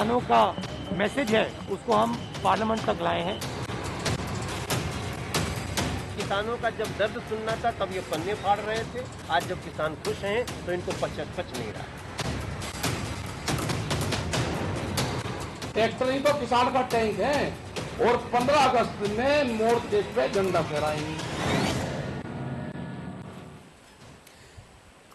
किसानों का मैसेज है उसको हम पार्लियामेंट तक लाए हैं। किसानों का जब दर्द सुनना था तब ये पन्ने फाड़ रहे थे। आज जब किसान खुश हैं तो इनको पच नहीं रहा। ट्रैक्टर ही तो किसान का टैंक है और 15 अगस्त में मोर्चे पे झंडा फहराएंगे।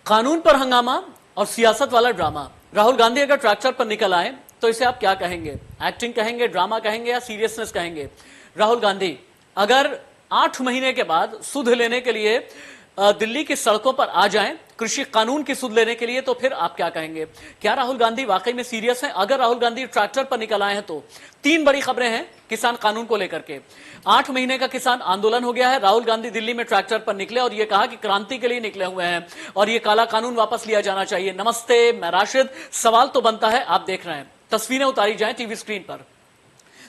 कानून पर हंगामा और सियासत वाला ड्रामा। राहुल गांधी अगर ट्रैक्टर पर निकल आए तो इसे आप क्या कहेंगे? एक्टिंग कहेंगे, ड्रामा कहेंगे या सीरियसनेस कहेंगे? राहुल गांधी अगर 8 महीने के बाद सुध लेने के लिए दिल्ली की सड़कों पर आ जाएं, कृषि कानून की सुध लेने के लिए, तो फिर आप क्या कहेंगे? क्या राहुल गांधी वाकई में सीरियस हैं? अगर राहुल गांधी ट्रैक्टर पर निकल आए हैं तो 3 बड़ी खबरें हैं किसान कानून को लेकर के। 8 महीने का किसान आंदोलन हो गया है। राहुल गांधी दिल्ली में ट्रैक्टर पर निकले और यह कहा कि क्रांति के लिए निकले हुए हैं और यह काला कानून वापस लिया जाना चाहिए। नमस्ते, मैं राशिद। सवाल तो बनता है, आप देख रहे हैं, तस्वीरें उतारी जाएं टीवी स्क्रीन पर।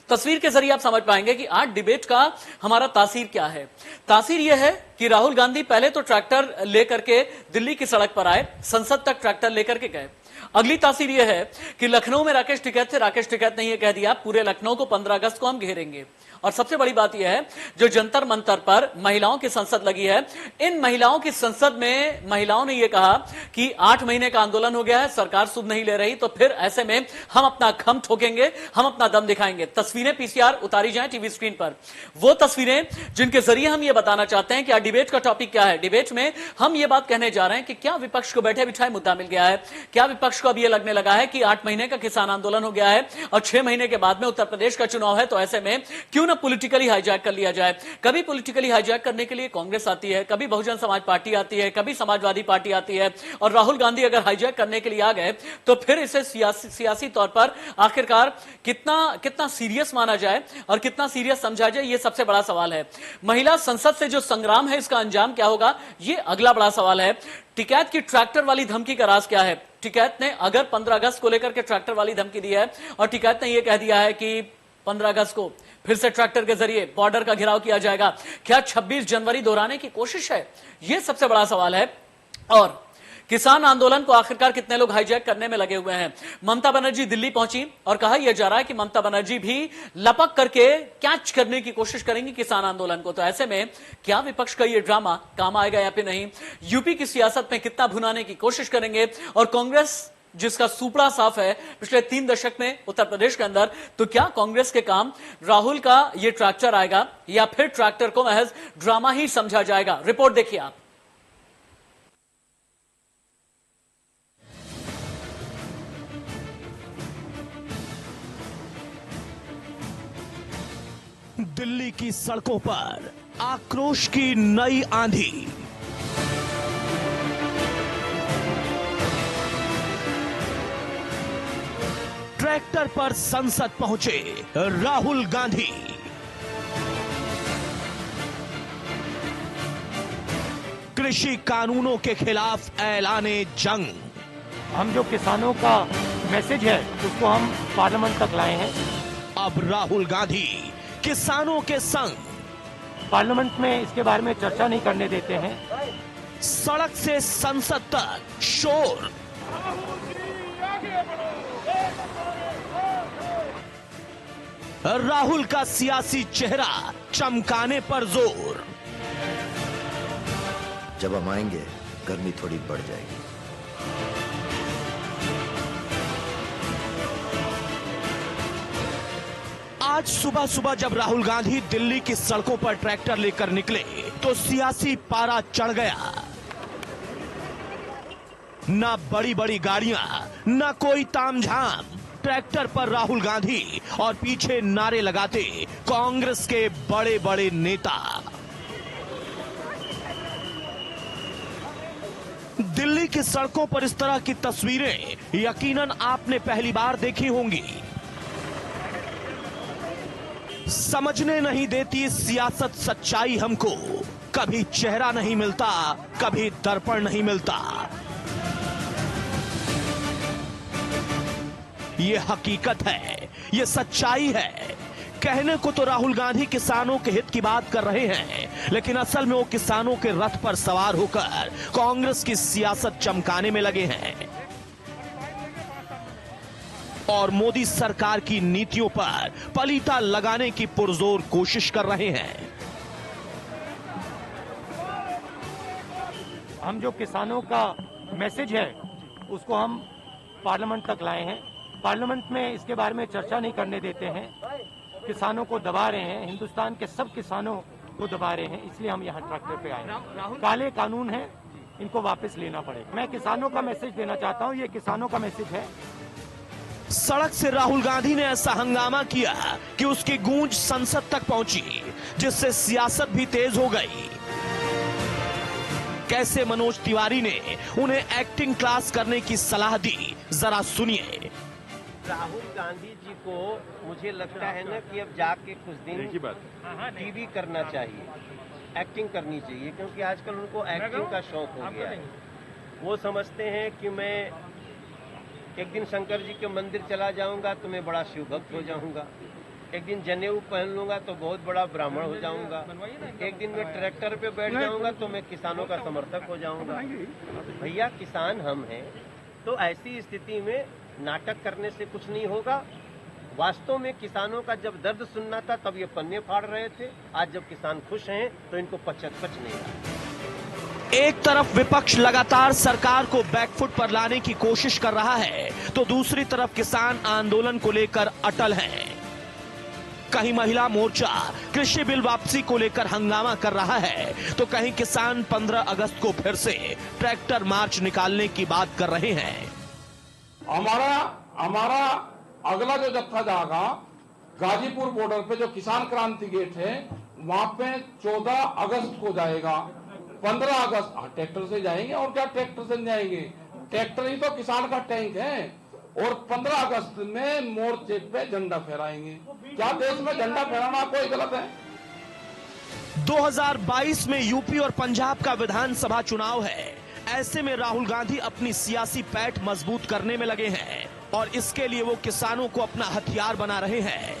तस्वीर के जरिए आप समझ पाएंगे कि आज डिबेट का हमारा तासीर क्या है। तासीर यह है कि राहुल गांधी पहले तो ट्रैक्टर लेकर के दिल्ली की सड़क पर आए, संसद तक ट्रैक्टर लेकर के गए। अगली तासीर यह है कि लखनऊ में राकेश टिकैत थे, राकेश टिकैत ने यह कह दिया पूरे लखनऊ को 15 अगस्त को हम घेरेंगे। और सबसे बड़ी बात यह है, जो जंतर मंतर पर महिलाओं की संसद लगी है, इन महिलाओं की संसद में महिलाओं ने यह कहा कि 8 महीने का आंदोलन हो गया है, सरकार सुध नहीं ले रही, तो फिर ऐसे में हम अपना खम ठोकेंगे, हम अपना दम दिखाएंगे। तस्वीरें पीसीआर उतारी जाएं टीवी स्क्रीन पर, वो तस्वीरें जिनके जरिए हम यह बताना चाहते हैं कि डिबेट का टॉपिक क्या है। डिबेट में हम यह बात कहने जा रहे हैं कि क्या विपक्ष को बैठे बिठाए मुद्दा मिल गया है? क्या विपक्ष को अब यह लगने लगा है कि 8 महीने का किसान आंदोलन हो गया है और 6 महीने के बाद में उत्तर प्रदेश का चुनाव है, तो ऐसे में क्यों ना पॉलिटिकली हाईजैक कर लिया जाए? कभी पॉलिटिकली हाईजैक करने के लिए कांग्रेस आती है, कभी बहुजन समाज पार्टी आती है, कभी समाजवादी पार्टी आती है, और राहुल गांधी अगर हाईजैक करने के लिए आ गए तो फिर इसे सियासी तौर पर आखिरकार कितना सीरियस माना जाए और कितना सीरियस समझा जाए, यह सबसे बड़ा सवाल है। महिला संसद से जो संग्राम है, इसका अंजाम क्या होगा, यह अगला बड़ा सवाल है। टिकैत की ट्रैक्टर वाली धमकी का राज क्या है? टिकैत ने अगर 15 अगस्त को लेकर के ट्रैक्टर वाली धमकी दी है और टिकैत ने यह कह दिया है कि 15 अगस्त को फिर से ट्रैक्टर के जरिए बॉर्डर का घेराव किया जाएगा, क्या 26 जनवरी दोहराने की कोशिश है? यह सबसे बड़ा सवाल है। और किसान आंदोलन को आखिरकार कितने लोग हाईजैक करने में लगे हुए हैं? ममता बनर्जी दिल्ली पहुंची और कहा यह जा रहा है कि ममता बनर्जी भी लपक करके कैच करने की कोशिश करेंगी किसान आंदोलन को। तो ऐसे में क्या विपक्ष का यह ड्रामा काम आएगा या फिर नहीं? यूपी की सियासत में कितना भुनाने की कोशिश करेंगे? और कांग्रेस जिसका सुपड़ा साफ है पिछले 3 दशक में उत्तर प्रदेश के अंदर, तो क्या कांग्रेस के काम राहुल का यह ट्रैक्टर आएगा या फिर ट्रैक्टर को महज ड्रामा ही समझा जाएगा? रिपोर्ट देखिए आप। दिल्ली की सड़कों पर आक्रोश की नई आंधी। ट्रैक्टर पर संसद पहुंचे राहुल गांधी। कृषि कानूनों के खिलाफ ऐलाने जंग। हम जो किसानों का मैसेज है उसको हम पार्लियामेंट तक लाए हैं। अब राहुल गांधी किसानों के संग। पार्लियामेंट में इसके बारे में चर्चा नहीं करने देते हैं। सड़क से संसद तक शोर। राहुल का सियासी चेहरा चमकाने पर जोर। जब हम आएंगे गर्मी थोड़ी बढ़ जाएगी। आज सुबह सुबह जब राहुल गांधी दिल्ली की सड़कों पर ट्रैक्टर लेकर निकले तो सियासी पारा चढ़ गया। ना बड़ी बड़ी गाड़ियां, ना कोई तामझाम। ट्रैक्टर पर राहुल गांधी और पीछे नारे लगाते कांग्रेस के बड़े बड़े नेता। दिल्ली की सड़कों पर इस तरह की तस्वीरें यकीनन आपने पहली बार देखी होंगी। समझने नहीं देती सियासत सच्चाई हमको। कभी चेहरा नहीं मिलता, कभी दर्पण नहीं मिलता। ये हकीकत है, ये सच्चाई है। कहने को तो राहुल गांधी किसानों के हित की बात कर रहे हैं, लेकिन असल में वो किसानों के रथ पर सवार होकर कांग्रेस की सियासत चमकाने में लगे हैं। और मोदी सरकार की नीतियों पर पलीता लगाने की पुरजोर कोशिश कर रहे हैं। हम जो किसानों का मैसेज है उसको हम पार्लियामेंट तक लाए हैं। पार्लियामेंट में इसके बारे में चर्चा नहीं करने देते हैं, किसानों को दबा रहे हैं, हिंदुस्तान के सब किसानों को दबा रहे हैं, इसलिए हम यहाँ ट्रैक्टर पे आए हैं। काले कानून हैं, इनको वापस लेना पड़ेगा। मैं किसानों का मैसेज देना चाहता हूँ, ये किसानों का मैसेज है। सड़क से राहुल गांधी ने ऐसा हंगामा किया कि उसकी गूंज संसद तक पहुंची, जिससे सियासत भी तेज हो गई। कैसे मनोज तिवारी ने उन्हें एक्टिंग क्लास करने की सलाह दी, जरा सुनिए। राहुल गांधी जी को मुझे लगता है ना कि अब जाके कुछ दिन टीवी करना चाहिए, एक्टिंग करनी चाहिए, क्योंकि आजकल उनको एक्टिंग का शौक हो गया है। वो समझते हैं कि मैं एक दिन शंकर जी के मंदिर चला जाऊंगा तो मैं बड़ा शिव भक्त हो जाऊंगा, एक दिन जनेऊ पहन लूंगा तो बहुत बड़ा ब्राह्मण हो जाऊंगा, एक दिन मैं ट्रैक्टर पे बैठ जाऊंगा तो मैं किसानों का समर्थक हो जाऊंगा। भैया किसान हम हैं, तो ऐसी स्थिति में नाटक करने से कुछ नहीं होगा। वास्तव में किसानों का जब दर्द सुनना था तब ये पन्ने फाड़ रहे थे। आज जब किसान खुश हैं तो इनको पचक नहीं रहा। एक तरफ विपक्ष लगातार सरकार को बैकफुट पर लाने की कोशिश कर रहा है, तो दूसरी तरफ किसान आंदोलन को लेकर अटल हैं। कहीं महिला मोर्चा कृषि बिल वापसी को लेकर हंगामा कर रहा है, तो कहीं किसान 15 अगस्त को फिर से ट्रैक्टर मार्च निकालने की बात कर रहे हैं। हमारा अगला जो जत्था जाएगा गाजीपुर बॉर्डर पे जो किसान क्रांति गेट है, वहां पे 14 अगस्त को जाएगा। 15 अगस्त ट्रैक्टर से जाएंगे, और क्या ट्रैक्टर से जाएंगे, ट्रैक्टर ही तो किसान का टैंक है। और 15 अगस्त में मोर्चे पे झंडा फहराएंगे। क्या देश में झंडा फहराना कोई गलत है? 2022 में यूपी और पंजाब का विधानसभा चुनाव है। ऐसे में राहुल गांधी अपनी सियासी पैठ मजबूत करने में लगे हैं, और इसके लिए वो किसानों को अपना हथियार बना रहे हैं।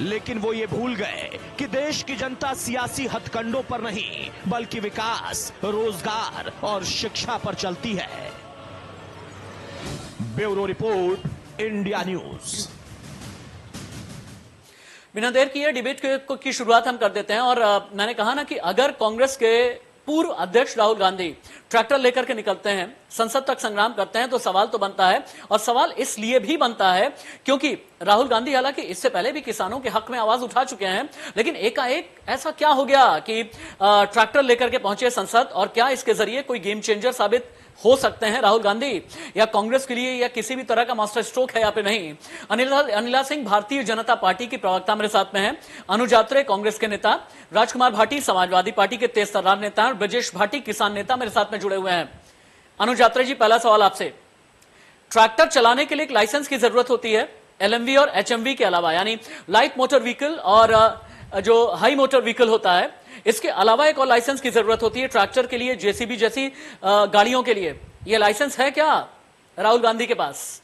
लेकिन वो ये भूल गए कि देश की जनता सियासी हथकंडों पर नहीं, बल्कि विकास, रोजगार और शिक्षा पर चलती है। Bureau report, India news. बिना देर किए डिबेट की शुरुआत हम कर देते हैं। और मैंने कहा ना कि अगर कांग्रेस के पूर्व अध्यक्ष राहुल गांधी ट्रैक्टर लेकर के निकलते हैं, संसद तक संग्राम करते हैं, तो सवाल तो बनता है। और सवाल इसलिए भी बनता है क्योंकि राहुल गांधी हालांकि इससे पहले भी किसानों के हक में आवाज उठा चुके हैं, लेकिन एकाएक ऐसा क्या हो गया कि ट्रैक्टर लेकर के पहुंचे संसद? और क्या इसके जरिए कोई गेम चेंजर साबित हो सकते हैं राहुल गांधी, या कांग्रेस के लिए, या किसी भी तरह का मास्टर स्ट्रोक है या फिर नहीं? अनिला सिंह भारतीय जनता पार्टी की प्रवक्ता मेरे साथ में है, अनुज यात्रे कांग्रेस के नेता, राजकुमार भाटी समाजवादी पार्टी के तेज तर्रार नेता, और ब्रजेश भाटी किसान नेता मेरे साथ में जुड़े हुए हैं। अनुज यात्रे जी, पहला सवाल आपसे, ट्रैक्टर चलाने के लिए एक लाइसेंस की जरूरत होती है, एलएमवी और एचएमवी के अलावा, यानी लाइट मोटर व्हीकल और जो हाई मोटर व्हीकल होता है, इसके अलावा एक और लाइसेंस की जरूरत होती है ट्रैक्टर के लिए, जेसीबी जैसी गाड़ियों के लिए। ये लाइसेंस है क्या राहुल गांधी के पास?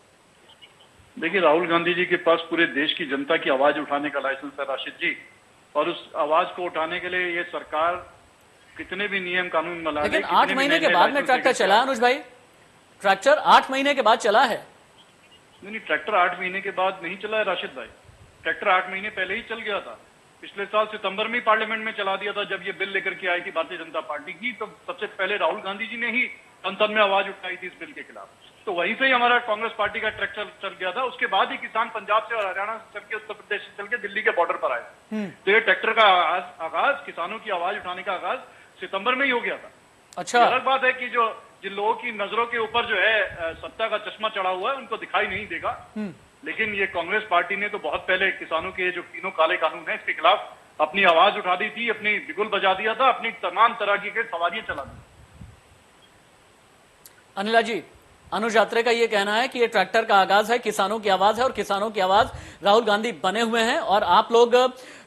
देखिए, राहुल गांधी जी के पास पूरे देश की जनता की आवाज उठाने का लाइसेंस है राशिद जी, और उस आवाज को उठाने के लिए ये सरकार कितने भी नियम कानून बना, लेकिन 8 महीने के बाद में ट्रैक्टर चला अनुज भाई, ट्रैक्टर 8 महीने के बाद चला है। नहीं, ट्रैक्टर 8 महीने के बाद नहीं चला है राशिद भाई, ट्रैक्टर 8 महीने पहले ही चल गया था। पिछले साल सितंबर में पार्लियामेंट में चला दिया था, जब ये बिल लेकर के आई थी भारतीय जनता पार्टी की, तो सबसे पहले राहुल गांधी जी ने ही संसद में आवाज उठाई थी इस बिल के खिलाफ। तो वहीं से ही हमारा कांग्रेस पार्टी का ट्रैक्टर चल गया था। उसके बाद ही किसान पंजाब से और हरियाणा से चल के, उत्तर प्रदेश से चल के दिल्ली के बॉर्डर पर आए। तो ये ट्रैक्टर का आगाज, किसानों की आवाज उठाने का आगाज सितंबर में ही हो गया था। अच्छा, अलग बात है कि जो जिन लोगों की नजरों के ऊपर जो है सत्ता का चश्मा चढ़ा हुआ है, उनको दिखाई नहीं देगा, लेकिन ये कांग्रेस पार्टी ने तो बहुत पहले किसानों के जो तीनों काले कानून है इसके खिलाफ अपनी आवाज उठा दी थी, अपनी बिगुल बजा दिया था, अपनी तमाम तरह की सवारियां चला दी। अनिला जी, अनुज यात्रे का ये कहना है कि ये ट्रैक्टर का आगाज है, किसानों की आवाज है, और किसानों की आवाज राहुल गांधी बने हुए हैं, और आप लोग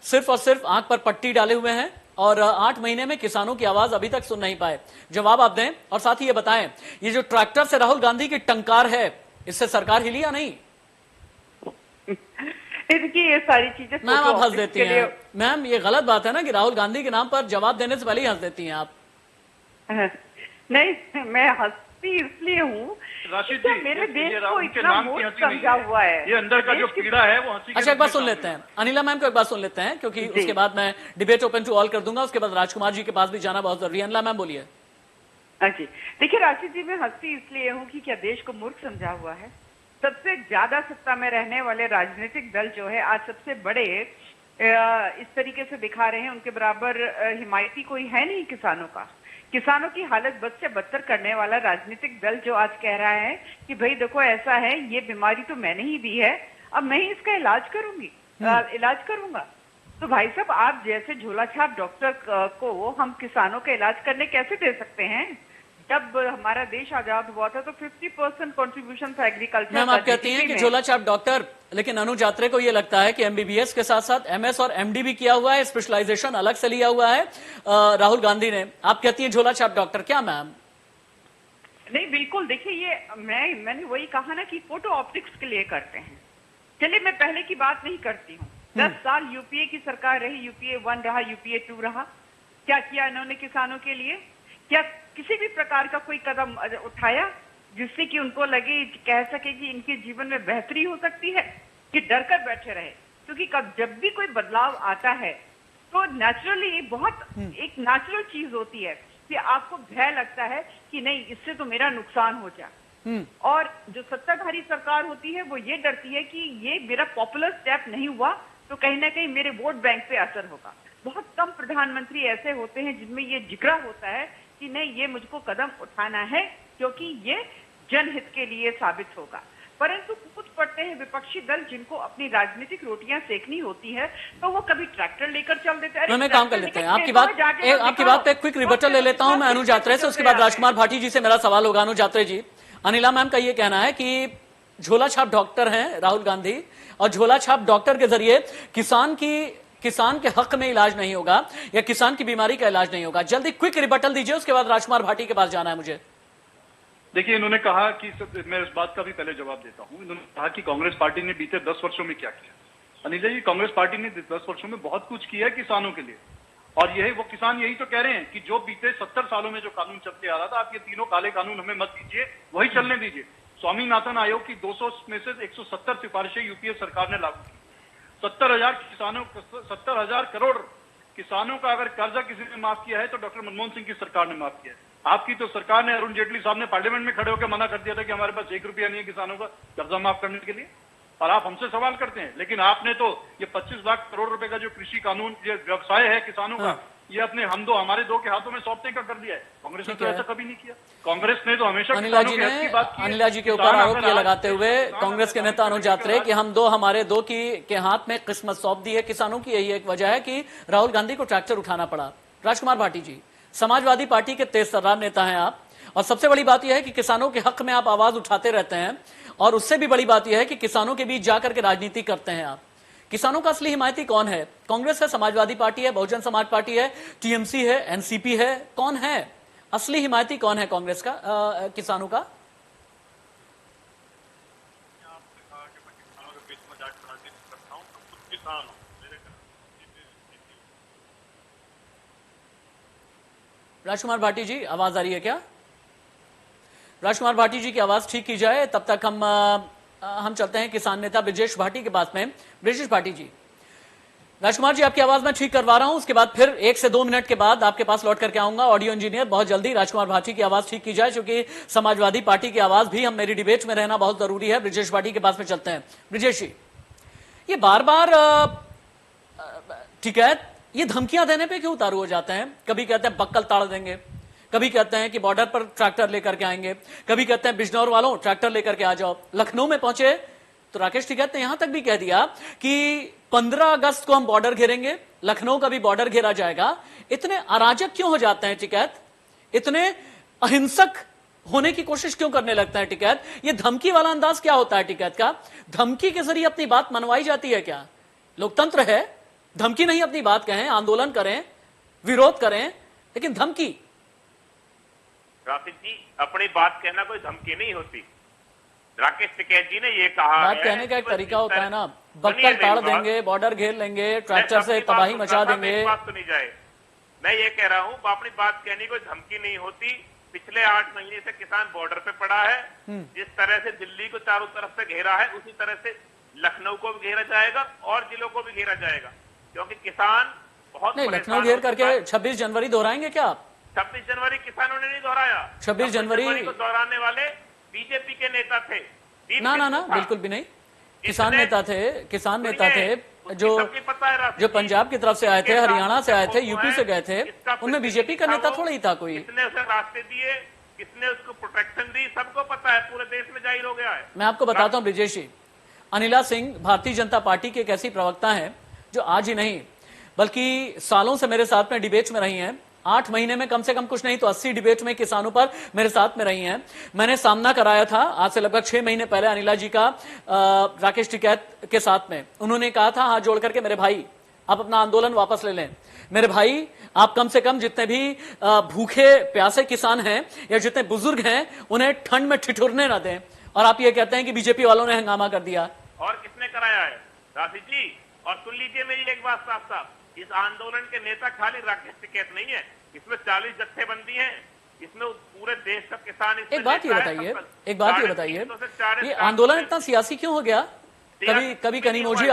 सिर्फ और सिर्फ आंख पर पट्टी डाले हुए हैं, और 8 महीने में किसानों की आवाज अभी तक सुन नहीं पाए। जवाब आप दें, और साथ ही ये बताएं, ये जो ट्रैक्टर से राहुल गांधी की टंकार है, इससे सरकार हिली या नहीं? देखिए, ये सारी चीजें मैम आप हंस देती हैं। मैम, ये गलत बात है ना कि राहुल गांधी के नाम पर जवाब देने से पहले ही हंस देती हैं आप। नहीं, मैं हंसती इसलिए हूँ राशिद कि जी, मेरे देश को उनके इतना नाम की मूर्ख हंसी नहीं समझा है। हुआ है। ये अंदर का जो देश की- पीड़ा है वो हंसी के अच्छा, एक रूप बात में सुन शामिल लेते है। हैं, अनिला मैम को एक बात सुन लेते हैं, क्योंकि जी। उसके बाद मैं डिबेट ओपन टू ऑल कर दूंगा, उसके बाद राजकुमार जी के पास भी जाना बहुत जरूरी है। अनिला मैम बोलिए। जी देखिए राशिद जी, मैं हंसती इसलिए हूँ कि क्या देश को मूर्ख समझा हुआ है। सबसे ज्यादा सत्ता में रहने वाले राजनीतिक दल जो है आज सबसे बड़े इस तरीके से दिखा रहे हैं, उनके बराबर हिमायती कोई है नहीं किसानों का। किसानों की हालत बद से बदतर करने वाला राजनीतिक दल जो आज कह रहा है कि भाई देखो ऐसा है, ये बीमारी तो मैंने ही दी है, अब मैं ही इसका इलाज करूंगी, इलाज करूंगा। तो भाई साहब, आप जैसे झोला छाप डॉक्टर को हम किसानों का इलाज करने कैसे दे सकते हैं? जब हमारा देश आजाद हुआ था तो 50% कंट्रीब्यूशन था एग्रीकल्चर। मैम आप कहती हैं कि झोला छाप डॉक्टर, लेकिन अनुज यात्रे को ये लगता है कि एमबीबीएस के साथ साथ एमएस और एमडी भी किया हुआ है, स्पेशलाइजेशन अलग से लिया हुआ है राहुल गांधी ने। आप कहती हैं झोला छाप डॉक्टर, क्या मैम? नहीं बिल्कुल, देखिए ये मैंने वही कहा ना कि फोटो ऑप्टिक्स के लिए करते हैं। चलिए मैं पहले की बात नहीं करती हूँ। 10 साल यूपीए की सरकार रही, यूपीए 1 रहा, यूपीए 2 रहा। क्या किया इन्होंने किसानों के लिए? क्या किसी भी प्रकार का कोई कदम उठाया जिससे कि उनको लगे, कह सके कि इनके जीवन में बेहतरी हो सकती है, कि डर कर बैठे रहे? क्योंकि जब भी कोई बदलाव आता है तो नेचुरली बहुत एक नेचुरल चीज होती है कि आपको भय लगता है कि नहीं इससे तो मेरा नुकसान हो जाए। और जो सत्ताधारी सरकार होती है वो ये डरती है कि ये मेरा पॉपुलर स्टेप नहीं हुआ तो कहीं ना कहीं मेरे वोट बैंक पे असर होगा। बहुत कम प्रधानमंत्री ऐसे होते हैं जिनमें ये जिगरा होता है कि नहीं ये मुझको कदम उठाना है क्योंकि ये जनहित के लिए साबित होगा। परंतु कूद पड़ते हैं विपक्षी दल जिनको अपनी राजनीतिक रोटियां सेकनी होती है, तो वो कभी ट्रैक्टर लेकर चल देते हैं। मैं काम कर लेते हैं आपकी बात पे क्विक रिबटल ले लेता हूं मैं अनुज यात्रे से, उसके बाद राजकुमार भाटी जी से मेरा सवाल होगा। अनुज यात्रे जी, अनिला मैम का ये कहना है कि झोला छाप डॉक्टर हैं राहुल गांधी, और झोला छाप डॉक्टर के जरिए किसान के हक में इलाज नहीं होगा या किसान की बीमारी का इलाज नहीं होगा। जल्दी क्विक रिबटल दीजिए, उसके बाद राजकुमार भाटी के पास जाना है मुझे। देखिए, इन्होंने कहा कि मैं इस बात का भी पहले जवाब देता हूं। इन्होंने कहा कि कांग्रेस पार्टी ने बीते 10 वर्षों में क्या किया। अनिल जी, कांग्रेस पार्टी ने 10 वर्षों में बहुत कुछ किया है किसानों के लिए, और यही वो किसान यही तो कह रहे हैं कि जो बीते 70 सालों में जो कानून चलते आ रहा था, आप ये तीनों काले कानून हमें मत दीजिए, वही चलने दीजिए। स्वामीनाथन आयोग की 200 में से 170 सिफारिशें यूपीए सरकार ने लागू की। 70,000 करोड़ किसानों का अगर कर्जा किसी ने माफ किया है तो डॉक्टर मनमोहन सिंह की सरकार ने माफ किया है। आपकी तो सरकार ने, अरुण जेटली साहब ने पार्लियामेंट में खड़े होकर मना कर दिया था कि हमारे पास 1 रुपया नहीं है किसानों का कर्जा माफ करने के लिए, और आप हमसे सवाल करते हैं। लेकिन आपने तो ये 25 लाख करोड़ रुपए का जो कृषि कानून, ये व्यवसाय है किसानों का, ये अपने हमारे दो के हाथों में सौंपने का कर दिया है। कांग्रेस ने तो ऐसा कभी नहीं किया। कांग्रेस ने तो हमेशा अनिला जी ने अनिला जी के ऊपर आरोप ये लगाते हुए कांग्रेस के नेता अनुज यात्रे कि हमारे दो के हाथ में किस्मत सौंप दी है किसानों की, यही एक वजह है कि राहुल गांधी को ट्रैक्टर उठाना पड़ा। राजकुमार भाटी जी, समाजवादी पार्टी के तेज तर्रार नेता हैं आप, और सबसे बड़ी बात यह है कि किसानों के हक में आप आवाज उठाते रहते हैं, और उससे भी बड़ी बात यह है कि किसानों के बीच जाकर के राजनीति करते हैं आप। किसानों का असली हिमायती कौन है? कांग्रेस है, समाजवादी पार्टी है, बहुजन समाज पार्टी है, टीएमसी है, एनसीपी है, कौन है असली हिमायती? कौन है कांग्रेस का किसानों का? राजकुमार भाटी जी, आवाज आ रही है क्या? राजकुमार भाटी जी की आवाज ठीक की जाए, तब तक हम चलते हैं किसान नेता ब्रिजेश भाटी के पास में। ब्रिजेश भाटी जी, राजकुमार जी आपकी आवाज मैं ठीक करवा रहा हूं, उसके बाद फिर 1 से 2 मिनट के बाद आपके पास लौट करके आऊंगा। ऑडियो इंजीनियर, बहुत जल्दी राजकुमार भाटी की आवाज ठीक की जाए, क्योंकि समाजवादी पार्टी की आवाज भी हम मेरी डिबेट में रहना बहुत जरूरी है। ब्रिजेश भाटी के पास में चलते हैं। ब्रिजेश जी, ये बार बार ठीक है, ये धमकियां देने पे क्यों उतारू हो जाते हैं? कभी कहते हैं बक्कल ताड़ देंगे, कभी कहते हैं कि बॉर्डर पर ट्रैक्टर लेकर के आएंगे, कभी कहते हैं बिजनौर वालों ट्रैक्टर लेकर के आ जाओ। लखनऊ में पहुंचे तो राकेश टिकैत ने यहां तक भी कह दिया कि 15 अगस्त को हम बॉर्डर घेरेंगे, लखनऊ का भी बॉर्डर घेरा जाएगा। इतने अराजक क्यों हो जाते हैं टिकैत? इतने अहिंसक होने की कोशिश क्यों करने लगता है टिकैत? ये धमकी वाला अंदाज क्या होता है टिकैत का? धमकी के जरिए अपनी बात मनवाई जाती है क्या? लोकतंत्र है, धमकी नहीं, अपनी बात कहें, आंदोलन करें, विरोध करें, लेकिन धमकी? राशिद जी, अपनी बात कहना कोई धमकी नहीं होती। राकेश टिकैत जी ने ये कहा, बात कहने का एक तरीका होता है ना, बक्कल ताड़ देंगे, बॉर्डर घेर लेंगे, ट्रैक्टर से तबाही मचा देंगे। बात सुनी जाए, मैं ये कह रहा हूँ अपनी बात कहने कोई धमकी नहीं होती। पिछले 8 महीने से किसान बॉर्डर पे पड़ा है। जिस तरह से दिल्ली को चारों तरफ से घेरा है, उसी तरह से लखनऊ को भी घेरा जाएगा और जिलों को भी घेरा जाएगा, क्योंकि किसान बहुत नहीं, लखनऊ घेर करके 26 जनवरी दोहराएंगे क्या आप? 26 जनवरी किसानों ने नहीं दोहराया। 26 जनवरी को दोहराने वाले बीजेपी के नेता थे। ना बिल्कुल भी नहीं। किसान नेता थे जो पंजाब की तरफ से आए थे, हरियाणा से आए थे, यूपी से गए थे, उनमें बीजेपी का नेता थोड़ा ही था कोई। किसने उसे रास्ते दिए, किसने उसको प्रोटेक्शन दी, सबको पता है, पूरे देश में जाहिर हो गया है। मैं आपको बताता हूं ब्रिजेश जी, अनिला सिंह भारतीय जनता पार्टी की एक ऐसी प्रवक्ता है जो आज ही नहीं बल्कि सालों से मेरे साथ में डिबेट में रही हैं। 8 महीने में कम से कम कुछ नहीं तो 80 डिबेट में किसानों पर मेरे साथ में रही हैं। मैंने सामना कराया था आज से लगभग 6 महीने पहले अनिला जी का राकेश टिकैत के साथ में। उन्होंने कहा था हाथ जोड़ करके, मेरे भाई आप अपना आंदोलन वापस ले लें, मेरे भाई आप कम से कम जितने भी भूखे प्यासे किसान हैं या जितने बुजुर्ग हैं उन्हें ठंड में ठिठुरने ना दें। और आप ये कहते हैं कि बीजेपी वालों ने हंगामा कर दिया। और किसने कराया है राशि जी? और सुन लीजिए मेरी एक बात साफ साफ, इस आंदोलन के नेता खाली राकेश टिकैत नहीं है, इसमें 40 जत्थेबंदी हैं, इसमें पूरे देश का किसान। एक बात ये बताइए, ये आंदोलन इतना सियासी क्यों हो गया? कभी कनिमोझी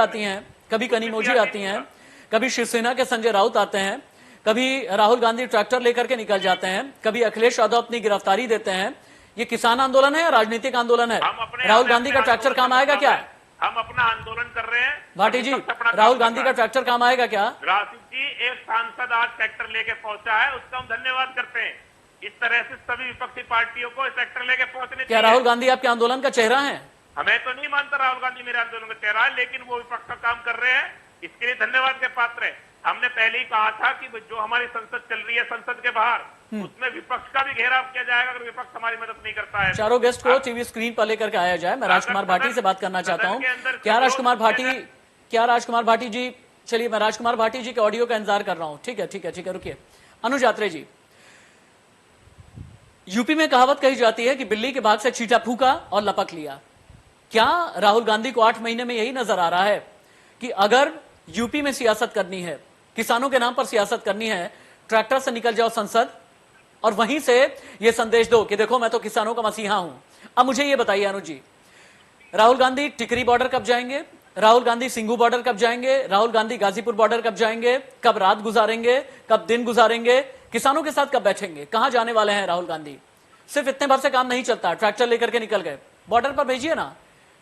आती हैं, कभी शिवसेना के संजय राउत आते हैं, कभी राहुल गांधी ट्रैक्टर लेकर के निकल जाते हैं, कभी अखिलेश यादव अपनी गिरफ्तारी देते हैं। ये किसान आंदोलन है या राजनीतिक आंदोलन है? राहुल गांधी का ट्रैक्टर काम आएगा क्या? हम अपना आंदोलन कर रहे हैं भाटी जी, राहुल गांधी का ट्रैक्टर काम आएगा क्या? राशिद जी, एक सांसद आज ट्रैक्टर लेके पहुंचा है, उसका हम धन्यवाद करते हैं। इस तरह से सभी विपक्षी पार्टियों को ट्रैक्टर लेके पहुंचने क्या राहुल गांधी आपके आंदोलन का चेहरा है? हमें तो नहीं मानता राहुल गांधी मेरे आंदोलन का चेहरा है, लेकिन वो विपक्ष का काम कर रहे हैं, इसके लिए धन्यवाद के पात्र है। हमने पहले ही कहा था कि जो हमारी संसद चल रही है, संसद के बाहर उसमें विपक्ष का भी घेराव किया जाएगा अगर विपक्ष हमारी मदद नहीं करता है। चारों गेस्ट को टीवी स्क्रीन पर लेकर के आया जाए। मैं राजकुमार भाटी से बात करना चाहता हूं। क्या राजकुमार भाटी जी, चलिए मैं राजकुमार भाटी जी के ऑडियो का इंतजार कर रहा हूं। ठीक है, रुकिए। अनुज यात्रे जी, यूपी में कहावत कही जाती है कि बिल्ली के भाग से चींटा फूका और लपक लिया। क्या राहुल गांधी को 8 महीने में यही नजर आ रहा है कि अगर यूपी में सियासत करनी है, किसानों के नाम पर सियासत करनी है, ट्रैक्टर से निकल जाओ संसद और वहीं से यह संदेश दो कि देखो मैं तो किसानों का मसीहा हूं। अब मुझे यह बताइए अनुज जी, राहुल गांधी टिकरी बॉर्डर कब जाएंगे? राहुल गांधी सिंघू बॉर्डर कब जाएंगे? राहुल गांधी गाजीपुर बॉर्डर कब जाएंगे? कब रात गुजारेंगे? कब दिन गुजारेंगे? किसानों के साथ कब बैठेंगे? कहां जाने वाले हैं राहुल गांधी? सिर्फ इतने भर से काम नहीं चलता, ट्रैक्टर लेकर के निकल गए। बॉर्डर पर भेजिए ना,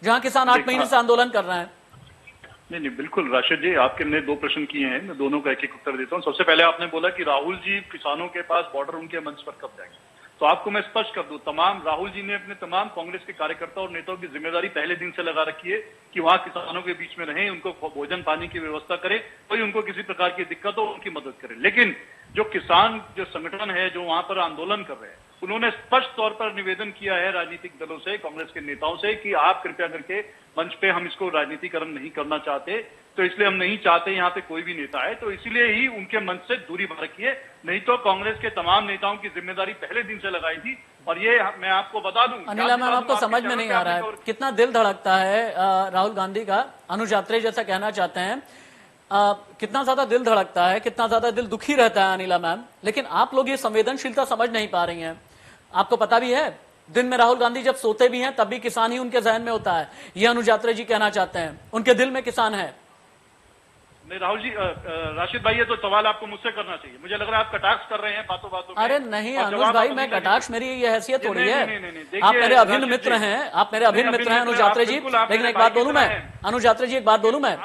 जहां किसान 8 महीने से आंदोलन कर रहे हैं। नहीं, बिल्कुल राशिद जी, आपके ने 2 प्रश्न किए हैं, मैं दोनों का एक उत्तर देता हूं। सबसे पहले आपने बोला कि राहुल जी किसानों के पास बॉर्डर उनके मंच पर कब जाएंगे, तो आपको मैं स्पष्ट कर दूं, राहुल जी ने अपने तमाम कांग्रेस के कार्यकर्ताओं और नेताओं की जिम्मेदारी पहले दिन से लगा रखी है कि वहां किसानों के बीच में रहें, उनको भोजन पानी की व्यवस्था करें, कोई उनको किसी प्रकार की दिक्कत हो उनकी मदद करें। लेकिन जो किसान जो संगठन है जो वहां पर आंदोलन कर रहे हैं, उन्होंने स्पष्ट तौर पर निवेदन किया है राजनीतिक दलों से, कांग्रेस के नेताओं से कि आप कृपया करके मंच पे हम इसको राजनीतिकरण नहीं करना चाहते, तो इसलिए हम नहीं चाहते यहाँ पे कोई भी नेता है, तो इसलिए ही उनके मंच से दूरी बना रखी है। नहीं तो कांग्रेस के तमाम नेताओं की जिम्मेदारी पहले दिन से लगाई थी। और ये मैं आपको बता दूं, अनिला मैम, आपको समझ में नहीं आ रहा है कितना दिल धड़कता है राहुल गांधी का। अनुज यात्रे जैसा कहना चाहते हैं, कितना ज्यादा दिल धड़कता है, कितना ज्यादा दिल दुखी रहता है अनिला मैम। लेकिन आप लोग ये संवेदनशीलता समझ नहीं पा रही हैं। आपको पता भी है, दिन में राहुल गांधी जब सोते भी हैं तब भी किसान ही उनके जहन में होता है। ये अनुज यात्रे जी कहना चाहते हैं, उनके दिल में किसान है। नहीं राहुल जी, राशिद भाई, ये तो सवाल आपको मुझसे करना चाहिए। मुझे लग रहा है आप कटाक्ष कर रहे हैं बातों बातों में। अरे नहीं अनुज भाई, मैं कटाक्ष, मेरी ये हैसियत थोड़ी है। आप मेरे अभिन्न मित्र हैं, अनुज यात्रे जी। लेकिन एक बात बोलूं मैं, अनुज यात्रे जी, एक बात बोलूं मैं,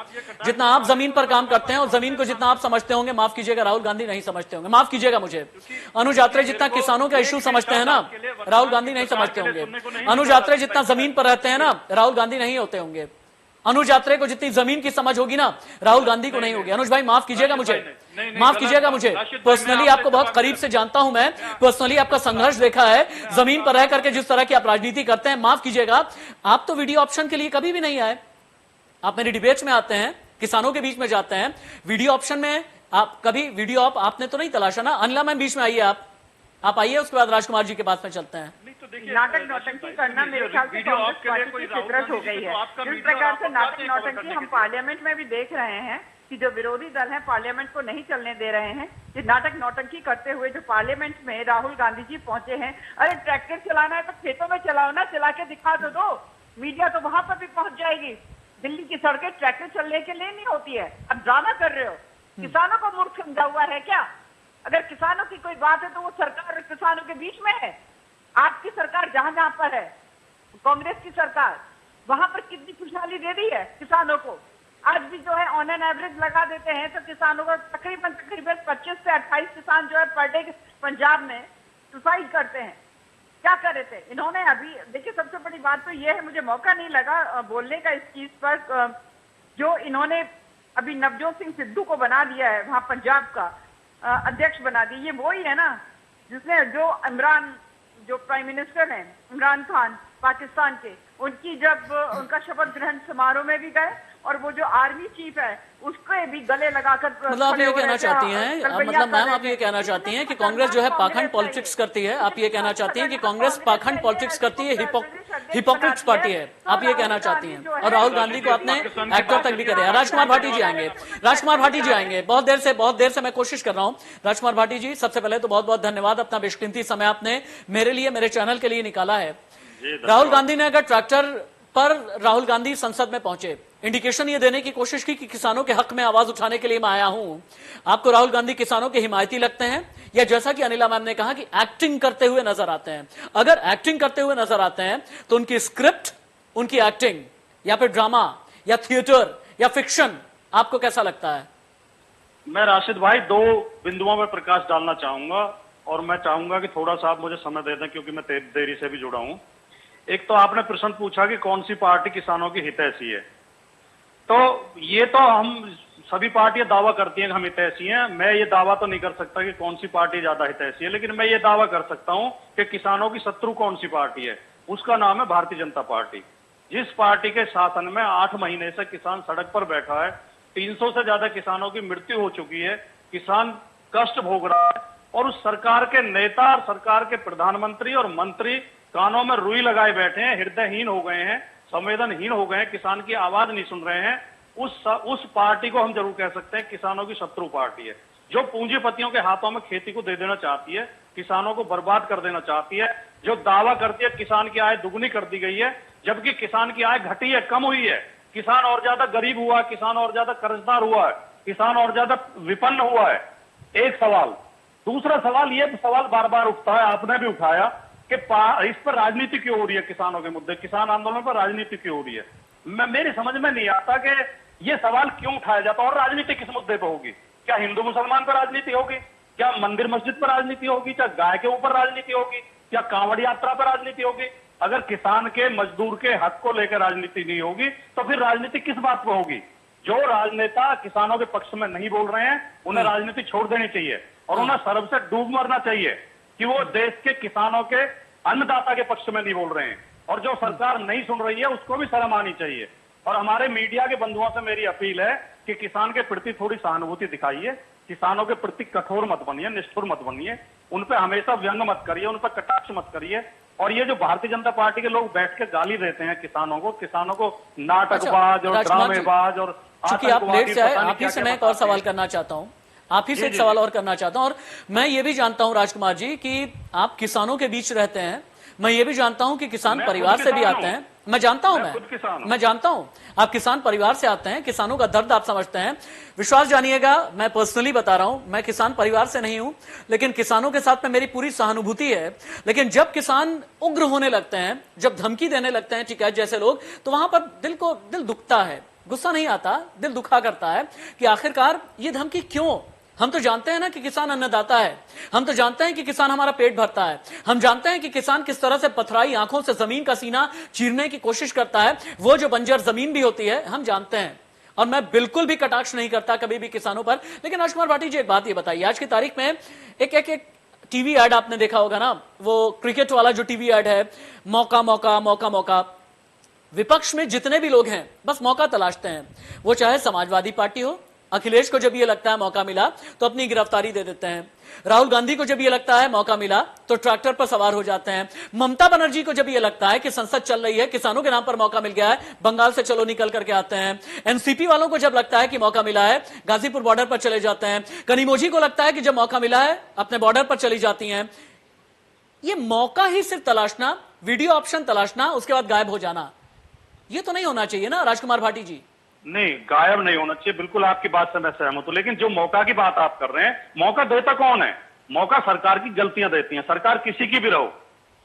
जितना आप जमीन पर काम करते हैं और जमीन को जितना आप समझते होंगे, माफ कीजिएगा राहुल गांधी नहीं समझते होंगे, माफ कीजिएगा मुझे। अनुज यात्रे जितना किसानों का इश्यू समझते हैं ना, राहुल गांधी नहीं समझते होंगे। अनुज यात्रे जितना जमीन पर रहते हैं ना, राहुल गांधी नहीं होते होंगे। अनुज यात्रे को जितनी जमीन की समझ होगी ना, राहुल गांधी को नहीं होगी। अनुज भाई माफ कीजिएगा मुझे, माफ कीजिएगा मुझे। पर्सनली आपको बहुत करीब से जानता हूं मैं, पर्सनली आपका संघर्ष देखा है, जमीन पर रह करके जिस तरह की आप राजनीति करते हैं। माफ कीजिएगा, आप तो वीडियो ऑप्शन के लिए कभी भी नहीं आए। आप मेरी डिबेट्स में आते हैं, किसानों के बीच में जाते हैं, वीडियो ऑप्शन में आप कभी वीडियो आपने तो नहीं तलाशा ना। अनिला मैम बीच में आइए, आप आइए, उसके बाद राजकुमार जी के पास में चलते हैं। नाटक नौटंकी करना मेरे ख्याल से कांग्रेस पार्टी की फितरत हो गई है। जिस प्रकार से नाटक नौटंकी हम पार्लियामेंट में भी देख रहे हैं कि जो विरोधी दल हैं पार्लियामेंट को नहीं चलने दे रहे हैं, ये नाटक नौटंकी करते हुए जो पार्लियामेंट में राहुल गांधी जी पहुंचे हैं। अरे ट्रैक्टर चलाना है तो खेतों में चलाओ ना, चला के दिखा तो दो, मीडिया तो वहां पर भी पहुंच जाएगी। दिल्ली की सड़कें ट्रैक्टर चलने के लिए नहीं होती है, अब ड्रामा कर रहे हो। किसानों को मूर्ख समझा हुआ है क्या? अगर किसानों की कोई बात है तो वो सरकार और किसानों के बीच में है। आपकी सरकार जहां जहां पर है, कांग्रेस की सरकार, वहां पर कितनी खुशहाली दे दी है किसानों को। आज भी जो है ऑन एन एवरेज लगा देते हैं तो किसानों को तकरीबन 25 से 28 किसान जो है पर डे पंजाब में सुसाइड करते हैं। क्या कर रहे थे इन्होंने? अभी देखिए, सबसे बड़ी बात तो ये है, मुझे मौका नहीं लगा बोलने का इस चीज पर, जो इन्होंने अभी नवजोत सिंह सिद्धू को बना दिया है वहां पंजाब का अध्यक्ष बना दिया। ये वही है ना जिसने, जो इमरान, जो प्राइम मिनिस्टर हैं इमरान खान पाकिस्तान के, उनकी जब उनका शपथ ग्रहण समारोह में भी गए और वो जो आर्मी चीफ है उसको भी गले लगाकर, मतलब आप ये कहना चाहती हैं, मतलब मैम आप ये कहना चाहती हैं कि कांग्रेस जो है पाखंड पॉलिटिक्स करती है। आप ये कहना चाहती हैं कि कांग्रेस पाखंड पॉलिटिक्स करती है, हिपोक्रेट्स पार्टी है, आप ये कहना चाहती हैं। और राहुल गांधी को आपने एक्टर तक भी करे। राजकुमार भाटी जी आएंगे, राजकुमार भाटी जी आएंगे। बहुत देर से मैं कोशिश कर रहा हूँ। राजकुमार भाटी जी, सबसे पहले तो बहुत बहुत धन्यवाद, अपना बेशकीमती समय आपने मेरे लिए, मेरे चैनल के लिए निकाला है। राहुल गांधी ने अगर ट्रैक्टर पर राहुल गांधी संसद में पहुंचे, इंडिकेशन ये देने की कोशिश की कि किसानों के हक में आवाज उठाने के लिए मैं आया हूं। आपको राहुल गांधी किसानों के हिमायती लगते हैं, या जैसा कि अनिला मैम ने कहा कि एक्टिंग करते हुए नजर आते हैं? अगर एक्टिंग करते हुए नजर आते हैं तो उनकी स्क्रिप्ट, उनकी एक्टिंग, या फिर ड्रामा या थिएटर या फिक्शन, आपको कैसा लगता है? मैं राशिद भाई 2 बिंदुओं पर प्रकाश डालना चाहूंगा, और मैं चाहूंगा कि थोड़ा सा आप मुझे समय दे दें क्योंकि मैं देरी से भी जुड़ा हूं। एक तो आपने प्रश्न पूछा कि कौन सी पार्टी किसानों की हितैषी है। तो ये तो हम सभी पार्टियां दावा करती हैं कि हम हितैषी हैं। मैं ये दावा तो नहीं कर सकता कि कौन सी पार्टी ज्यादा हितैषी है, लेकिन मैं ये दावा कर सकता हूं कि किसानों की शत्रु कौन सी पार्टी है, उसका नाम है भारतीय जनता पार्टी। जिस पार्टी के शासन में 8 महीने से किसान सड़क पर बैठा है, 300 से ज्यादा किसानों की मृत्यु हो चुकी है, किसान कष्ट भोग रहा है, और उस सरकार के नेता और सरकार के प्रधानमंत्री और मंत्री कानों में रुई लगाए बैठे हैं, हृदयहीन हो गए हैं, संवेदनहीन हो गए हैं, किसान की आवाज नहीं सुन रहे हैं। उस पार्टी को हम जरूर कह सकते हैं किसानों की शत्रु पार्टी है, जो पूंजीपतियों के हाथों में खेती को दे देना चाहती है, किसानों को बर्बाद कर देना चाहती है, जो दावा करती है किसान की आय दुगनी कर दी गई है, जबकि किसान की आय घटी है, कम हुई है। किसान और ज्यादा गरीब हुआ है, किसान और ज्यादा कर्जदार हुआ है, किसान और ज्यादा विपन्न हुआ है। एक सवाल। दूसरा सवाल, ये सवाल बार बार उठता है, आपने भी उठाया कि इस पर राजनीति क्यों हो रही है, किसानों के मुद्दे, किसान आंदोलन पर राजनीति क्यों हो रही है। मेरी समझ में नहीं आता कि ये सवाल क्यों उठाया जाता है, और राजनीति किस मुद्दे पर होगी? क्या हिंदू मुसलमान पर राजनीति होगी? क्या मंदिर मस्जिद पर राजनीति होगी? क्या गाय के ऊपर राजनीति होगी? क्या कांवड़ यात्रा पर राजनीति होगी? अगर किसान के, मजदूर के हक को लेकर राजनीति नहीं होगी तो फिर राजनीति किस बात पर होगी? जो राजनेता किसानों के पक्ष में नहीं बोल रहे हैं, उन्हें राजनीति छोड़ देनी चाहिए और उन्हें सर्व से डूब मरना चाहिए कि वो देश के किसानों के, अन्नदाता के पक्ष में नहीं बोल रहे हैं। और जो सरकार नहीं सुन रही है उसको भी शर्म आनी चाहिए। और हमारे मीडिया के बंधुओं से मेरी अपील है कि किसान के प्रति थोड़ी सहानुभूति दिखाइए, किसानों के प्रति कठोर मत बनिए, निष्ठुर मत बनिए, उन पे हमेशा व्यंग मत करिए, उन पर कटाक्ष मत करिए। और ये जो भारतीय जनता पार्टी के लोग बैठ के गाली देते हैं किसानों को नाटकबाज और ड्रामेबाज और चूंकि आप लेट से आए, आप ही से मैं एक और सवाल करना चाहता हूं, आप ही से एक सवाल और करना चाहता हूं। और मैं ये भी जानता हूं राजकुमार जी कि आप किसानों के बीच रहते हैं, मैं ये भी जानता हूं कि किसान परिवार से भी आते हैं। मैं जानता हूं, मैं जानता हूं आप किसान परिवार से आते हैं, किसानों का दर्द आप समझते हैं। विश्वास जानिएगा, मैं पर्सनली बता रहा हूं, मैं किसान परिवार से नहीं हूं, लेकिन किसानों के साथ में मेरी पूरी सहानुभूति है। लेकिन जब किसान उग्र होने लगते हैं, जब धमकी देने लगते हैं टिकैत जैसे लोग, तो वहां पर दिल दुखता है, गुस्सा नहीं आता, दिल दुखा करता है कि आखिरकार ये धमकी क्यों? हम तो जानते हैं ना कि किसान अन्नदाता है, हम तो जानते हैं कि किसान हमारा पेट भरता है, हम जानते हैं कि किसान किस तरह से पथराई आंखों से जमीन का सीना चीरने की कोशिश करता है, वो जो बंजर जमीन भी होती है, हम जानते हैं। और मैं बिल्कुल भी कटाक्ष नहीं करता कभी भी किसानों पर। लेकिन राजकुमार भाटी जी, एक बात ये बताइए, आज की तारीख में एक टीवी एड आपने देखा होगा ना, वो क्रिकेट वाला जो टीवी एड है, मौका मौका मौका मौका। विपक्ष में जितने भी लोग हैं बस मौका तलाशते हैं, वो चाहे समाजवादी पार्टी हो, अखिलेश को जब ये लगता है मौका मिला तो अपनी गिरफ्तारी दे देते हैं। राहुल गांधी को जब ये लगता है मौका मिला तो ट्रैक्टर पर सवार हो जाते हैं। ममता बनर्जी को जब ये लगता है कि संसद चल रही है, किसानों के नाम पर मौका मिल गया है, बंगाल से चलो निकल करके आते हैं। एनसीपी वालों को जब लगता है कि मौका मिला है, गाजीपुर बॉर्डर पर चले जाते हैं। कनिमोझी को लगता है कि जब मौका मिला है अपने बॉर्डर पर चली जाती हैं। ये मौका ही सिर्फ तलाशना, वीडियो ऑप्शन तलाशना, उसके बाद गायब हो जाना, ये तो नहीं होना चाहिए ना राजकुमार भाटी जी। नहीं, गायब नहीं होना चाहिए, बिल्कुल आपकी बात से मैं सहमत हूं। लेकिन जो मौका की बात आप कर रहे हैं, मौका देता कौन है? मौका सरकार की गलतियां देती हैं। सरकार किसी की भी रहो,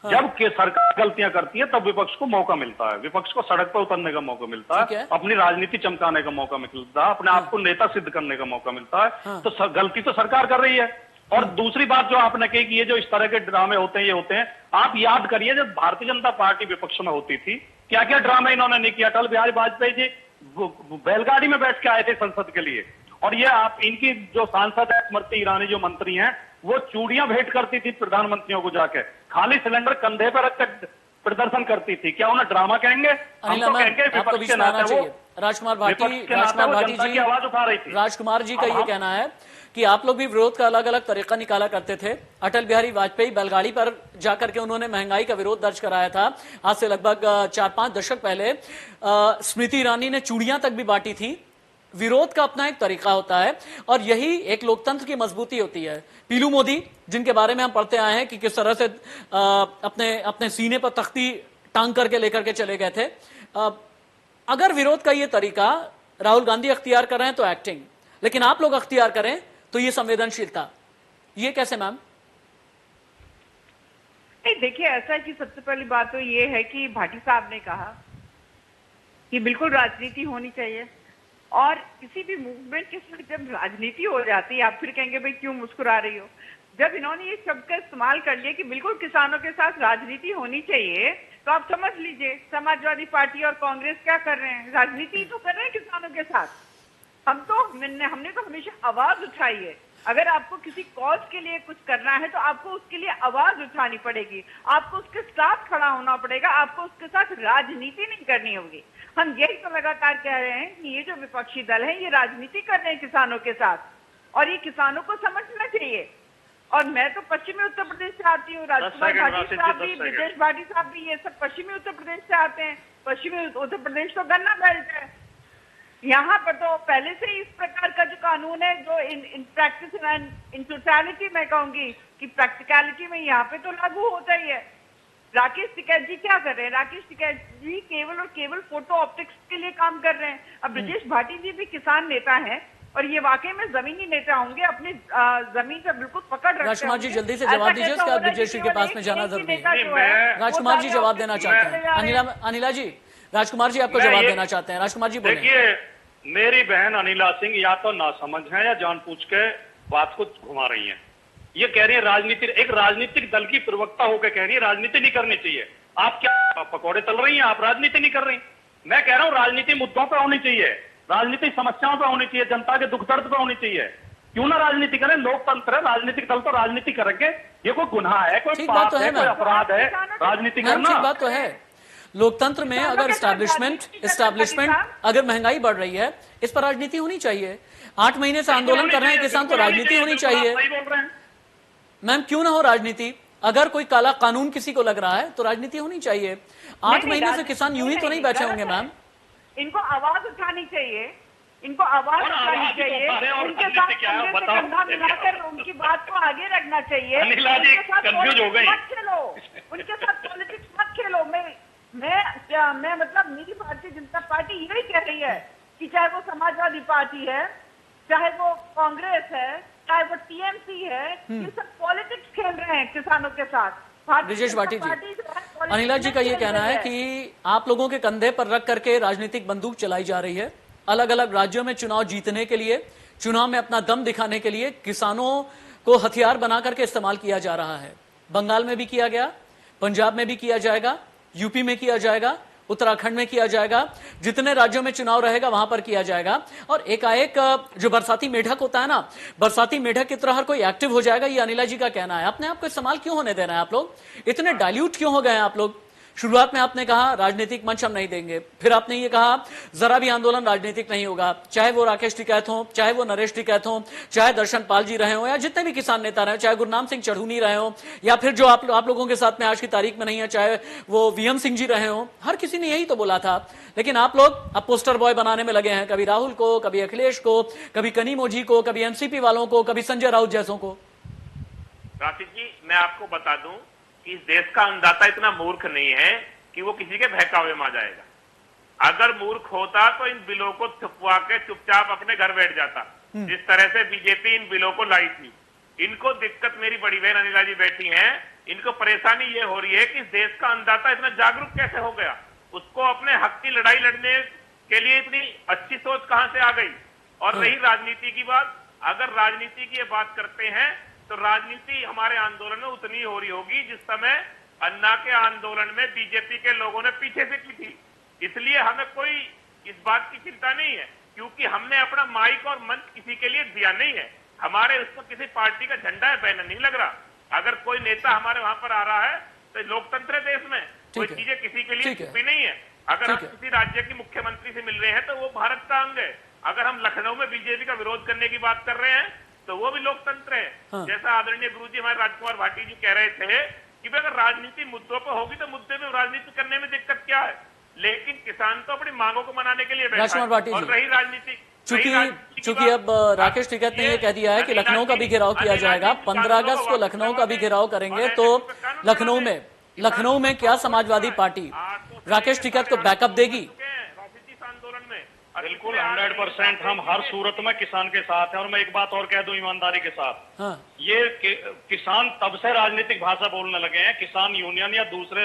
जब के सरकार गलतियां करती है तब विपक्ष को मौका मिलता है, विपक्ष को सड़क पर उतरने का मौका मिलता है, अपनी राजनीति चमकाने का मौका मिलता है, अपने आप को नेता सिद्ध करने का मौका मिलता है। तो गलती तो सरकार कर रही है। और दूसरी बात जो आपने कही कि ये जो इस तरह के ड्रामे होते हैं, ये होते हैं, आप याद करिए जब भारतीय जनता पार्टी विपक्ष में होती थी, क्या क्या ड्रामे इन्होंने नहीं किया। अटल बिहारी वाजपेयी जी बैलगाड़ी में बैठ के आए थे संसद के लिए, और ये आप इनकी जो सांसद है स्मृति ईरानी जो मंत्री हैं, वो चूड़ियां भेंट करती थी प्रधानमंत्रियों को जाके, खाली सिलेंडर कंधे पर रखकर प्रदर्शन करती थी। क्या उन्हें ड्रामा कहेंगे? हम तो कहेंगे विपक्ष के नाते वो राजकुमार भाटी जी, आवाज उठा रही थी। राजकुमार जी का ये कहना है कि आप लोग भी विरोध का अलग अलग तरीका निकाला करते थे। अटल बिहारी वाजपेयी बैलगाड़ी पर जाकर के उन्होंने महंगाई का विरोध दर्ज कराया था। आज से लगभग 4-5 दशक पहले स्मृति ईरानी ने चूड़ियां तक भी बांटी थी। विरोध का अपना एक तरीका होता है और यही एक लोकतंत्र की मजबूती होती है। पीलू मोदी, जिनके बारे में हम पढ़ते आए हैं कि किस तरह से अपने सीने पर तख्ती टांग करके लेकर के चले गए थे। अगर विरोध का ये तरीका राहुल गांधी अख्तियार कर रहे हैं तो एक्टिंग, लेकिन आप लोग अख्तियार करें तो ये संवेदनशीलता, ये कैसे मैम? नहीं, देखिए ऐसा है कि सबसे पहली बात तो ये है कि भाटी साहब ने कहा कि बिल्कुल राजनीति होनी चाहिए, और किसी भी मूवमेंट के साथ जब राजनीति हो जाती है, आप फिर कहेंगे भाई क्यों मुस्कुरा रही हो। जब इन्होंने ये शब्द का इस्तेमाल कर लिया कि बिल्कुल किसानों के साथ राजनीति होनी चाहिए, तो आप समझ लीजिए समाजवादी पार्टी और कांग्रेस क्या कर रहे हैं, राजनीति तो कर रहे हैं किसानों के साथ। हमने तो हमेशा आवाज उठाई है। अगर आपको किसी कॉज के लिए कुछ करना है तो आपको उसके लिए आवाज उठानी पड़ेगी, आपको उसके साथ खड़ा होना पड़ेगा, आपको उसके साथ राजनीति नहीं करनी होगी। हम यही तो लगातार कह रहे हैं कि ये जो विपक्षी दल है ये राजनीति कर रहे हैं किसानों के साथ, और ये किसानों को समझना चाहिए। और मैं तो पश्चिमी उत्तर प्रदेश से आती हूँ, राजकुमार भाटी साहब भी, ब्रिजेश भाटी साहब भी, ये सब पश्चिमी उत्तर प्रदेश से आते हैं। पश्चिमी उत्तर प्रदेश तो गन्ना बेल्ट है, यहाँ पर तो पहले से ही इस प्रकार का जो कानून है, जो in practice and in totality मैं कहूंगी कि प्रैक्टिकलिटी में यहाँ पे तो लागू होता ही है। राकेश टिकैत जी क्या कर रहे हैं? राकेश टिकैत जी केवल और केवल फोटो ऑप्टिक्स के लिए काम कर रहे हैं। अब ब्रिजेश भाटी जी भी किसान नेता हैं और ये वाकई में जमीनी नेता होंगे, अपनी जमीन पर बिल्कुल पकड़ रखते हैं। राजकुमार जी जल्दी से जवाब दीजिए, उसके बाद ब्रिजेश जी के पास में जाना जरूरी है। राजकुमार जी जवाब देना चाहते हैं। अनिला जी, राजकुमार जी आपको जवाब देना चाहते हैं। राजकुमार जी बोलिए। देखिए, मेरी बहन अनिला सिंह या तो नासमझ है या जानबूझ के बात को घुमा रही हैं। ये कह रही है राजनीति, एक राजनीतिक दल की प्रवक्ता होकर कह रही है राजनीति नहीं करनी चाहिए। आप क्या पकौड़े तल रही हैं? आप राजनीति नहीं कर रही। मैं कह रहा हूं राजनीति मुद्दों पर होनी चाहिए, राजनीतिक समस्याओं पर होनी चाहिए, जनता के दुख दर्द पर होनी चाहिए। क्यों ना राजनीति करें? लोकतंत्र है, राजनीतिक दल तो राजनीति करेंगे। ये कोई गुनाह है, कोई पाप है, कोई अपराध है राजनीति करना? ठीक बात तो है। लोकतंत्र में अगर एस्टैब्लिशमेंट अगर महंगाई बढ़ रही है, इस पर राजनीति होनी चाहिए। 8 महीने से आंदोलन कर रहे हैं किसान, तो राजनीति होनी चाहिए। मैम क्यों ना हो राजनीति? अगर कोई काला कानून किसी को लग रहा है तो राजनीति होनी चाहिए। 8 महीने से किसान यूं ही तो नहीं बैठे होंगे मैम। इनको आवाज उठानी चाहिए, इनको आवाज उठानी चाहिए, उनके साथ कंधा मिलाकर उनकी बात को आगे रखना चाहिए। उनके साथ पॉलिटिक्स मत खेलो, उनके साथ पॉलिटिक्स मत खेलो। मैं मतलब मेरी भारतीय जनता पार्टी यही कह रही है कि चाहे वो समाजवादी पार्टी है, चाहे वो कांग्रेस है, चाहे वो टीएमसी है, ये सब पॉलिटिक्स खेल रहे हैं किसानों के साथ। ब्रिजेश भाटी जी, अनिला जी का ये कहना है कि आप लोगों के कंधे पर रख करके राजनीतिक बंदूक चलाई जा रही है। अलग अलग राज्यों में चुनाव जीतने के लिए, चुनाव में अपना दम दिखाने के लिए किसानों को हथियार बना करके इस्तेमाल किया जा रहा है। बंगाल में भी किया गया, पंजाब में भी किया जाएगा, यूपी में किया जाएगा, उत्तराखंड में किया जाएगा, जितने राज्यों में चुनाव रहेगा वहां पर किया जाएगा। और एकाएक जो बरसाती मेढक होता है ना, बरसाती मेढक की तरह हर कोई एक्टिव हो जाएगा, ये अनिला जी का कहना है। अपने आप को इस्तेमाल क्यों होने देना है? आप लोग इतने डाइल्यूट क्यों हो गए हैं? आप लोग शुरुआत में आपने कहा राजनीतिक मंच हम नहीं देंगे, फिर आपने ये कहा जरा भी आंदोलन राजनीतिक नहीं होगा, चाहे वो राकेश टिकैत हो, चाहे वो नरेश टिकैत हो, चाहे दर्शन पाल जी रहे हो, या जितने भी किसान नेता रहे, चाहे गुरनाम सिंह चढ़ूनी रहे हो, या फिर जो आप लोगों के साथ में आज की तारीख में नहीं है, चाहे वो वीएम सिंह जी रहे हो, हर किसी ने यही तो बोला था। लेकिन आप लोग अब पोस्टर बॉय बनाने में लगे हैं, कभी राहुल को, कभी अखिलेश को, कभी कनीमोझी को, कभी एनसीपी वालों को, कभी संजय राउत जैसों को। राशिद जी, मैं आपको बता दूं कि इस देश का अन्नदाता इतना मूर्ख नहीं है कि वो किसी के बहकावे में आ जाएगा। अगर मूर्ख होता तो इन बिलों को छुपवा के चुपचाप अपने घर बैठ जाता, जिस तरह से बीजेपी इन बिलों को लाई थी। इनको दिक्कत, मेरी बड़ी बहन अनिला जी बैठी हैं, इनको परेशानी ये हो रही है कि इस देश का अन्नदाता इतना जागरूक कैसे हो गया, उसको अपने हक की लड़ाई लड़ने के लिए इतनी अच्छी सोच कहां से आ गई। और रही राजनीति की बात, अगर राजनीति की ये बात करते हैं तो राजनीति हमारे आंदोलन में उतनी हो रही होगी जिस समय अन्ना के आंदोलन में बीजेपी के लोगों ने पीछे से की थी। इसलिए हमें कोई इस बात की चिंता नहीं है, क्योंकि हमने अपना माइक और मंच किसी के लिए दिया नहीं है। हमारे उसमें किसी पार्टी का झंडा है, बैनर नहीं लग रहा। अगर कोई नेता हमारे वहां पर आ रहा है तो लोकतंत्र देश में कोई चीजें किसी के लिए छुपी नहीं है। अगर हम किसी राज्य के मुख्यमंत्री से मिल रहे हैं तो वो भारत का अंग है। अगर हम लखनऊ में बीजेपी का विरोध करने की बात कर रहे हैं तो वो भी लोकतंत्र है। हाँ। जैसा आदरणीय गुरुजी हमारे राजकुमार भाटी जी कह रहे थे कि अगर राजनीति मुद्दों पर होगी तो मुद्दे में राजनीति करने में दिक्कत क्या है, लेकिन किसान तो अपनी मांगों को मनाने के लिए बैठा है। और रही राजनीति, चूंकि अब राकेश टिकैत ने यह कह दिया है कि लखनऊ का भी घेराव किया जाएगा, 15 अगस्त को लखनऊ का भी घेराव करेंगे, तो लखनऊ में क्या समाजवादी पार्टी राकेश टिकैत को बैकअप देगी? बिल्कुल 100% हम हर सूरत में किसान के साथ हैं। और मैं एक बात और कह दूं ईमानदारी के साथ, हाँ। ये किसान तब से राजनीतिक भाषा बोलने लगे हैं, किसान यूनियन या दूसरे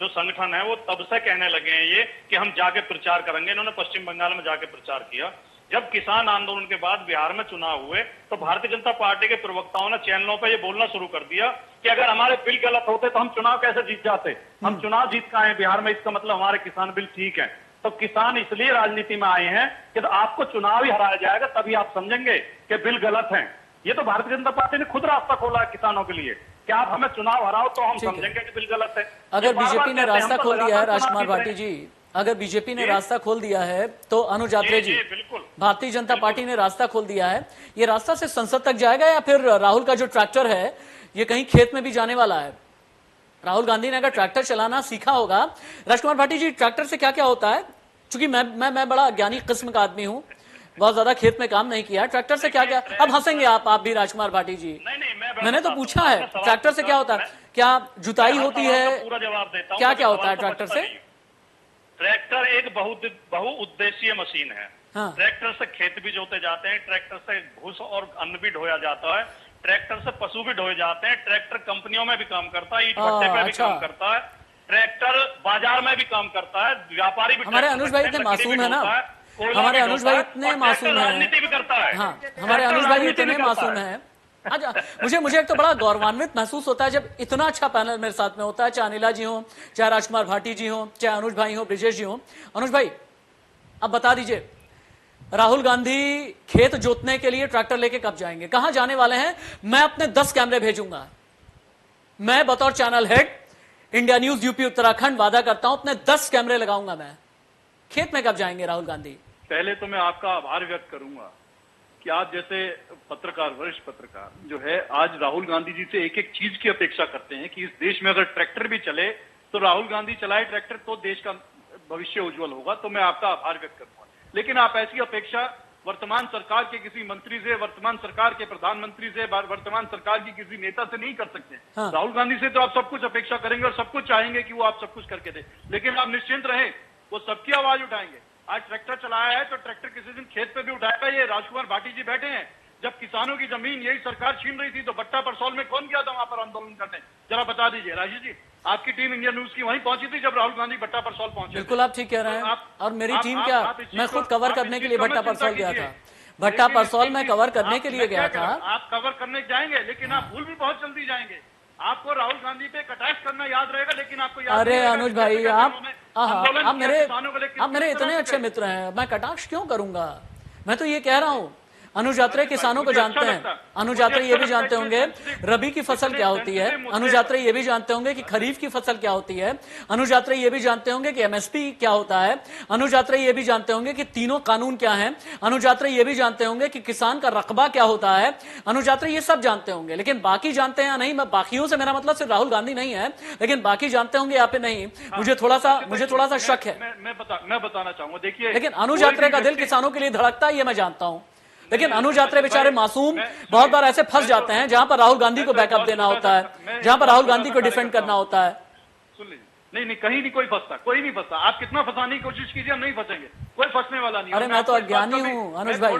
जो संगठन है वो तब से कहने लगे हैं ये कि हम जाके प्रचार करेंगे। इन्होंने पश्चिम बंगाल में जाके प्रचार किया। जब किसान आंदोलन के बाद बिहार में चुनाव हुए तो भारतीय जनता पार्टी के प्रवक्ताओं ने चैनलों पर ये बोलना शुरू कर दिया कि अगर हमारे बिल गलत होते तो हम चुनाव कैसे जीत जाते, हम चुनाव जीत के आए बिहार में, इसका मतलब हमारे किसान बिल ठीक है। तो किसान इसलिए राजनीति में आए हैं कि तो आपको चुनाव ही हराया जाएगा तभी आप समझेंगे कि बिल गलत है। ये तो भारतीय जनता पार्टी ने खुद रास्ता खोला है किसानों के लिए कि आप हमें चुनाव हराओ तो हम समझेंगे कि बिल गलत है। अगर बीजेपी ने रास्ता खोल दिया है, राजकुमार भाटी जी, अगर बीजेपी ने रास्ता खोल दिया है तो अनुज आत्रे जी, भारतीय जनता पार्टी ने रास्ता खोल दिया है, ये रास्ता से संसद तक जाएगा या फिर राहुल का जो ट्रैक्टर है ये कहीं खेत में भी जाने वाला है? राहुल गांधी ने अगर ट्रैक्टर चलाना सीखा होगा, राजकुमार भाटी जी ट्रैक्टर से क्या क्या होता है? चूंकि मैं बड़ा ज्ञानी किस्म का आदमी हूं, बहुत ज्यादा खेत में काम नहीं किया, ट्रैक्टर से क्या क्या, अब हंसेंगे आप भी राजकुमार भाटी जी, मैंने तो पूछा है ट्रैक्टर से क्या होता है, क्या जुताई होती है, पूरा जवाब देता हूं। क्या क्या होता है ट्रैक्टर से? ट्रैक्टर एक बहुउद्देशीय मशीन है। हाँ। ट्रैक्टर से खेत भी जोते जाते हैं, ट्रैक्टर से भूस और अन्न भी ढोया जाता है, ट्रैक्टर से पशु भी ढोए जाते हैं, ट्रैक्टर कंपनियों में भी काम करता है, ईट भट्टे पे भी काम करता है, ट्रैक्टर बाजार में भी काम करता है, व्यापारी भी। हमारे अनुज भाई इतने मासूम है ना, हमारे अनुज भाई इतने मासूम है, राजनीति भी करता है। हाँ, हमारे अनुज भाई इतने मासूम है। अच्छा, मुझे एक तो बड़ा गौरवान्वित महसूस होता है जब इतना अच्छा पैनल मेरे साथ में होता है, चाहे अनिला जी हो, चाहे राजकुमार भाटी जी हो, चाहे अनुज भाई हो, ब्रिजेश जी हो। अनुज भाई अब बता दीजिए, राहुल गांधी खेत जोतने के लिए ट्रैक्टर लेके कब जाएंगे, कहां जाने वाले हैं? मैं अपने 10 कैमरे भेजूंगा, मैं बतौर channel head India news UP Uttarakhand वादा करता हूं अपने 10 कैमरे लगाऊंगा। मैं खेत में कब जाएंगे राहुल गांधी? पहले तो मैं आपका आभार व्यक्त करूंगा कि आप जैसे पत्रकार, वरिष्ठ पत्रकार जो है, आज राहुल गांधी जी से एक एक चीज की अपेक्षा करते हैं कि इस देश में अगर ट्रैक्टर भी चले तो राहुल गांधी चलाए ट्रैक्टर तो देश का भविष्य उज्जवल होगा। तो मैं आपका आभार व्यक्त करूंगा, लेकिन आप ऐसी अपेक्षा वर्तमान सरकार के किसी मंत्री से, वर्तमान सरकार के प्रधानमंत्री से, वर्तमान सरकार की किसी नेता से नहीं कर सकते। हाँ। राहुल गांधी से तो आप सब कुछ अपेक्षा करेंगे और सब कुछ चाहेंगे कि वो आप सब कुछ करके दे, लेकिन आप निश्चिंत रहें, वो सबकी आवाज उठाएंगे। आज ट्रैक्टर चलाया है तो ट्रैक्टर किसी दिन खेत पे भी उठाएगा। ये राजकुमार भाटी जी बैठे हैं, जब किसानों की जमीन यही सरकार छीन रही थी तो बट्टा परसौल में कौन गया था वहां पर आंदोलन करने, जरा बता दीजिए। राजीव जी, आपकी टीम इंडिया न्यूज की वहीं पहुंची थी जब राहुल गांधी बट्टा परसौल पहुंचे। बिल्कुल आप ठीक कह रहे हैं। और मेरी टीम क्या, मैं खुद कवर करने के लिए भट्टा परसौल गया था, भट्टा परसौल में कवर करने के लिए गया था। आप कवर करने जाएंगे लेकिन आप भूल भी बहुत जल्दी जाएंगे। आपको राहुल गांधी पे कटाक्ष करना याद रहेगा, लेकिन आपको याद अरे अनुज भाई, आप मेरे इतने अच्छे मित्र हैं, मैं कटाक्ष क्यों करूंगा? मैं तो ये कह रहा हूं अनुज यात्रे किसानों को जानते हैं, अनुज यात्रे ये भी जानते होंगे रबी की फसल क्या होती है, अनुज यात्रे ये भी जानते होंगे कि खरीफ की फसल क्या होती है, अनुज यात्रे ये भी जानते होंगे कि एमएसपी क्या होता है, अनुज यात्रे ये भी जानते होंगे कि तीनों कानून क्या हैं, अनुज यात्रे ये भी जानते होंगे कि किसान का रकबा क्या होता है, अनुज यात्रे ये सब जानते होंगे। लेकिन बाकी जानते हैं या नहीं, मैं बाकियों से मेरा मतलब सिर्फ राहुल गांधी नहीं है, लेकिन बाकी जानते होंगे या फिर नहीं, मुझे थोड़ा सा शक है। मैं बताना चाहूंगा, देखिए, लेकिन अनुज यात्रे का दिल किसानों के लिए धड़कता है, ये मैं जानता हूं। लेकिन अनुज यात्रे बेचारे मासूम बहुत बार ऐसे फंस जाते हैं जहां पर राहुल गांधी को बैकअप देना होता है, जहां पर राहुल गांधी को डिफेंड करना होता है। सुन लीजिए, नहीं कहीं नहीं कोई फंसता, कोई नहीं फंसता। आप कितना फंसाने की कोशिश कीजिए, हम नहीं फंसेंगे, कोई फंसने वाला नहीं। अरे मैं तो अज्ञानी हूँ अनुज भाई।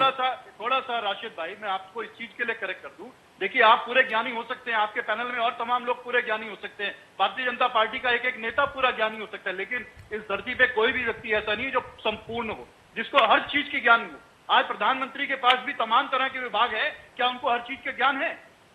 थोड़ा सा राशिद भाई, मैं आपको इस चीज के लिए करेक्ट कर दूं। देखिए, आप पूरे ज्ञानी हो सकते हैं, आपके पैनल में और तमाम लोग पूरे ज्ञानी हो सकते हैं, भारतीय जनता पार्टी का एक एक नेता पूरा ज्ञानी हो सकता है, लेकिन इस धरती पे कोई भी व्यक्ति ऐसा नहीं जो संपूर्ण हो, जिसको हर चीज की ज्ञान हो। आज प्रधानमंत्री के पास भी तमाम तरह के विभाग है, क्या उनको हर चीज का ज्ञान है?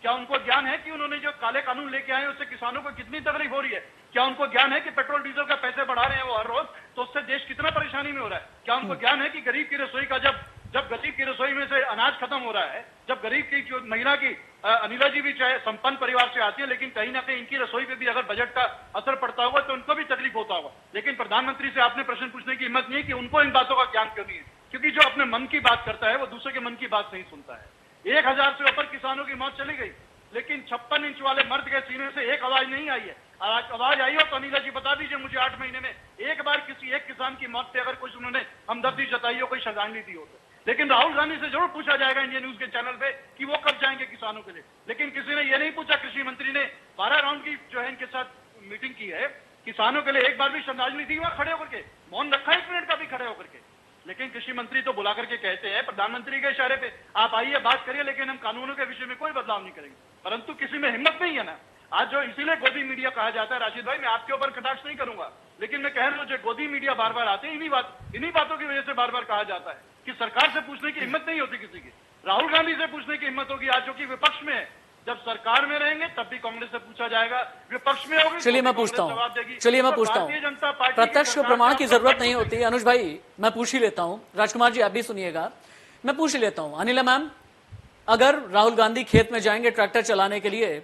क्या उनको ज्ञान है कि उन्होंने जो काले कानून लेके आए उससे किसानों को कितनी तकलीफ हो रही है? क्या उनको ज्ञान है कि पेट्रोल डीजल का पैसे बढ़ा रहे हैं वो हर रोज, तो उससे देश कितना परेशानी में हो रहा है? क्या उनको ज्ञान है कि गरीब की रसोई का जब गरीब की रसोई में से अनाज खत्म हो रहा है, जब गरीब की जो महिला की अनिला जी भी चाहे संपन्न परिवार से आती है, लेकिन कहीं ना कहीं इनकी रसोई पे भी अगर बजट का असर पड़ता होगा तो उनको भी तकलीफ होता होगा। लेकिन प्रधानमंत्री से आपने प्रश्न पूछने की हिम्मत नहीं है कि उनको इन बातों का ज्ञान क्यों नहीं है, क्योंकि जो अपने मन की बात करता है वो दूसरे के मन की बात नहीं सुनता है। 1000 से ऊपर किसानों की मौत चली गई, लेकिन 56 इंच वाले मर्द के सीने से एक आवाज नहीं आई है। आवाज आई हो तो अनिला जी बता दीजिए मुझे 8 महीने में एक बार किसी एक किसान की मौत पे अगर कुछ उन्होंने हमदर्दी जताई हो, कोई श्रद्धांजलि दी हो तो। लेकिन राहुल गांधी से जरूर पूछा जाएगा इंडिया न्यूज के चैनल पे कि वो कब जाएंगे किसानों के लिए, लेकिन किसी ने ये नहीं पूछा। कृषि मंत्री ने 12 राउंड की जो है इनके साथ मीटिंग की है, किसानों के लिए एक बार भी श्रद्धांजलि दी वहां खड़े होकर के, मौन रखा 1 मिनट का भी खड़े होकर के। लेकिन कृषि मंत्री तो बुला करके कहते हैं प्रधानमंत्री के इशारे पे आप आइए बात करिए, लेकिन हम कानूनों के विषय में कोई बदलाव नहीं करेंगे। परंतु किसी में हिम्मत नहीं है ना। आज जो इसीलिए गोदी मीडिया कहा जाता है, राशिद भाई मैं आपके ऊपर कटाक्ष नहीं करूंगा, लेकिन मैं कह रहा हूं जो गोदी मीडिया बार बार आते हैं इन्हीं बातों की वजह से बार बार कहा जाता है कि सरकार से पूछने की हिम्मत नहीं होती किसी की। राहुल गांधी से पूछने की हिम्मत होगी आज जो कि विपक्ष में है। जब सरकार में रहेंगे तब भी कांग्रेस से पूछा जाएगा, विपक्ष में होगी। चलिए मैं पूछता हूँ, प्रत्यक्ष प्रमाण की जरूरत नहीं होती। अनुज भाई मैं पूछ ही लेता हूँ, राजकुमार जी आप भी सुनिएगा, मैं पूछ ही लेता हूँ। अनिला मैम, अगर राहुल गांधी खेत में जाएंगे ट्रैक्टर चलाने के लिए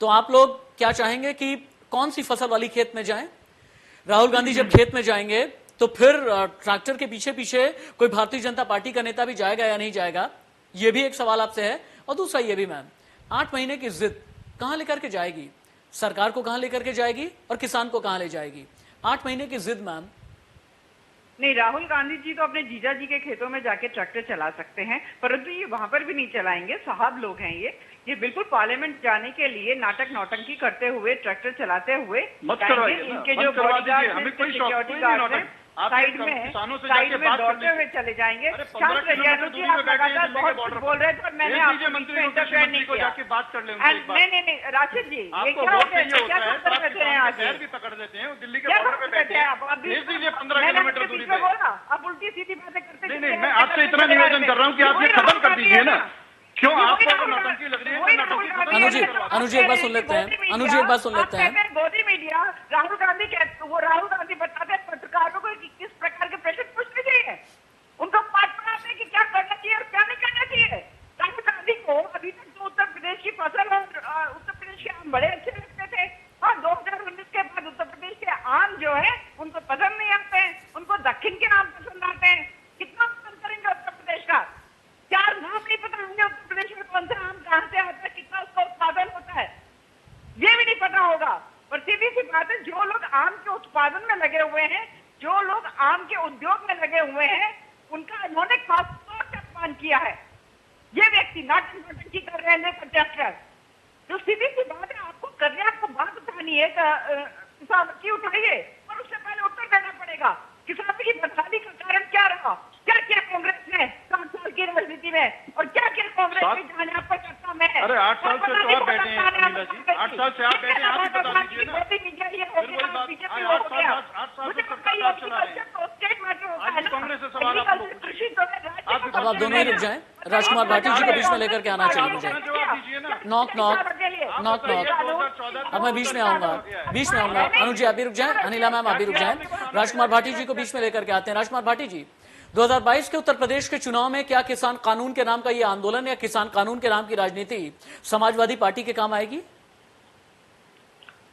तो आप लोग क्या चाहेंगे कि कौन सी फसल वाली खेत में जाएं? राहुल गांधी जब खेत में जाएंगे तो फिर ट्रैक्टर के पीछे पीछे कोई भारतीय जनता पार्टी का नेता भी जाएगा या नहीं जाएगा? ये भी एक सवाल आपसे है। और दूसरा ये भी मैम, 8 महीने की जिद कहां लेकर के जाएगी? सरकार को कहां लेकर के जाएगी और किसान को कहां ले जाएगी? 8 महीने की जिद मैम। नहीं, राहुल गांधी जी तो अपने जीजा जी के खेतों में जाके ट्रैक्टर चला सकते हैं, परंतु ये वहां पर भी नहीं चलाएंगे। साहब लोग हैं ये बिल्कुल पार्लियामेंट जाने के लिए नाटक नौटंकी करते हुए, ट्रैक्टर चलाते हुए इनके जो बॉडीगार्ड हैं, सिक्योरिटी गार्ड हैं, साइड में दौड़ते हुए चले जाएंगे। शांत रहिए अनुज जी, आप लगातार बहुत कुछ बोल रहे थे और मैंने आपको इंटरफेयर नहीं किया। नहीं राशिद जी, ये क्या होता है? क्या कर रहे हैं आज? भी पकड़ लेते हैं, दिल्ली के बॉर्डर पे बैठे हैं, भेज दीजिए 15 किलोमीटर दूरी पे। बोला आप उल्टी सीधी बातें करते। नहीं, मैं आपसे इतना निवेदन कर रहा हूँ कि आप ये खत्म कर दीजिए ना। क्यों आपको नौटंकी लग रही है? अनुज एक बार सुन लेते हैं, अनुज एक बार सुन लेते हैं। मोदी मीडिया राहुल गांधी बताते हैं पत्रकारों को कि किस प्रकार के प्रश्न पूछने चाहिए, उनको पाठ पढ़ाते हैं कि क्या करना चाहिए और क्या नहीं करना चाहिए। राहुल गांधी को अभी तक तो उत्तर प्रदेश की फसल और उत्तर प्रदेश के आम बड़े अच्छे लगते थे, और 2019 के बाद उत्तर प्रदेश के आम जो है उनको पसंद नहीं आते हैं, उनको दक्षिण के आम पसंद आते हैं। कितना पसंद करेंगे उत्तर प्रदेश का? 4 नाम नहीं पता होंगे उत्तर प्रदेश में कौन सा आम कहां से आता है, कितना उसका उत्पादन होता है, ये भी नहीं पता होगा। और सीधी सी बात है, जो लोग आम के उत्पादन में लगे हुए हैं, जो लोग आम के उद्योग में लगे हुए हैं, उनका इन्होंने खास तौर से अपमान किया है। ये व्यक्ति नाटकी कर रहे हैं प्रोटेस्टर। जो सीधी सी बात है, आपको कन्या को बात उठानी है, किसान की उठाइए, और उससे पहले उत्तर देना पड़ेगा। किसानों की बर्बादी का कारण क्या रहा? क्या किया कांग्रेस ने 7 साल की राजनीति में, और क्या किया कांग्रेस ने जाने आपको सत्ता में? अरे 8 साल से तो आप बैठे हैं अनिला जी, 8 साल से आप बैठे हैं, आप ही बता दीजिए ना। 8 साल से सरकार चला रहे हैं, कांग्रेस से सवाल आपको। अब आप दोनों ही रुक जाएं, राजकुमार भाटी जी को बीच में लेकर के आना चाहिए मुझे। नॉक नॉक, अब मैं बीच में आऊंगा। अनुज जी आप भी रुक जाएं, अनिला मैम आप भी रुक जाएं, राजकुमार भाटी जी को बीच में लेकर के आते हैं। राजकुमार भाटी जी, 2022 के उत्तर प्रदेश के चुनाव में क्या किसान कानून के नाम का यह आंदोलन या किसान कानून के नाम की राजनीति समाजवादी पार्टी के काम आएगी?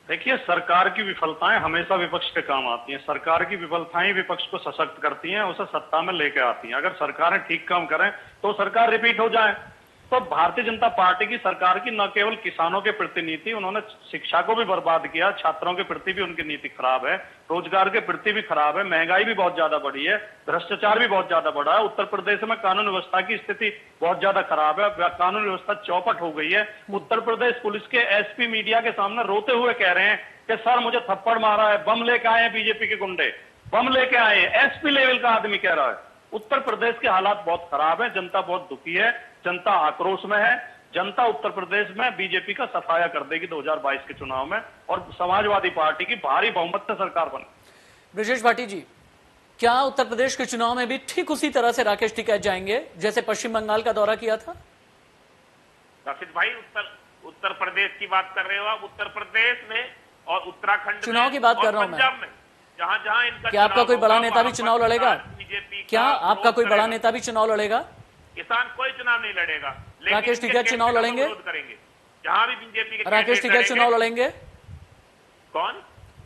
देखिए, सरकार की विफलताएं हमेशा विपक्ष के काम आती हैं। सरकार की विफलताएं विपक्ष को सशक्त करती हैं, उसे सत्ता में लेके आती हैं। अगर सरकारें ठीक काम करें तो सरकार रिपीट हो जाए। तो भारतीय जनता पार्टी की सरकार की न केवल किसानों के प्रति नीति, उन्होंने शिक्षा को भी बर्बाद किया, छात्रों के प्रति भी उनकी नीति खराब है, रोजगार के प्रति भी खराब है, महंगाई भी बहुत ज्यादा बढ़ी है, भ्रष्टाचार भी बहुत ज्यादा बढ़ा है। उत्तर प्रदेश में कानून व्यवस्था की स्थिति बहुत ज्यादा खराब है, कानून व्यवस्था चौपट हो गई है। उत्तर प्रदेश पुलिस के एसपी मीडिया के सामने रोते हुए कह रहे हैं कि सर मुझे थप्पड़ मारा है, बम लेके आए हैं बीजेपी के गुंडे, बम लेके आए हैं। एसपी लेवल का आदमी कह रहा है। उत्तर प्रदेश के हालात बहुत खराब है, जनता बहुत दुखी है, जनता आक्रोश में है। जनता उत्तर प्रदेश में बीजेपी का सफाया कर देगी 2022 के चुनाव में और समाजवादी पार्टी की भारी बहुमत से सरकार बने। ब्रजेश भाटी जी, क्या उत्तर प्रदेश के चुनाव में भी ठीक उसी तरह से राकेश टिकैत जाएंगे जैसे पश्चिम बंगाल का दौरा किया था? राशिद भाई, उत्तर प्रदेश की बात कर रहे हो आप? उत्तर प्रदेश में और उत्तराखंड चुनाव की बात कर रहा हूं मैं। पंजाब में जहां इनका क्या आपका कोई बड़ा नेता भी चुनाव लड़ेगा? बीजेपी क्या आपका कोई बड़ा नेता भी चुनाव लड़ेगा? किसान कोई चुनाव नहीं लड़ेगा, लेकिन राकेश टिकैत चुनाव लड़ेंगे? जहां भी बीजेपी के राकेश टिकैत चुनाव लड़ेंगे? कौन?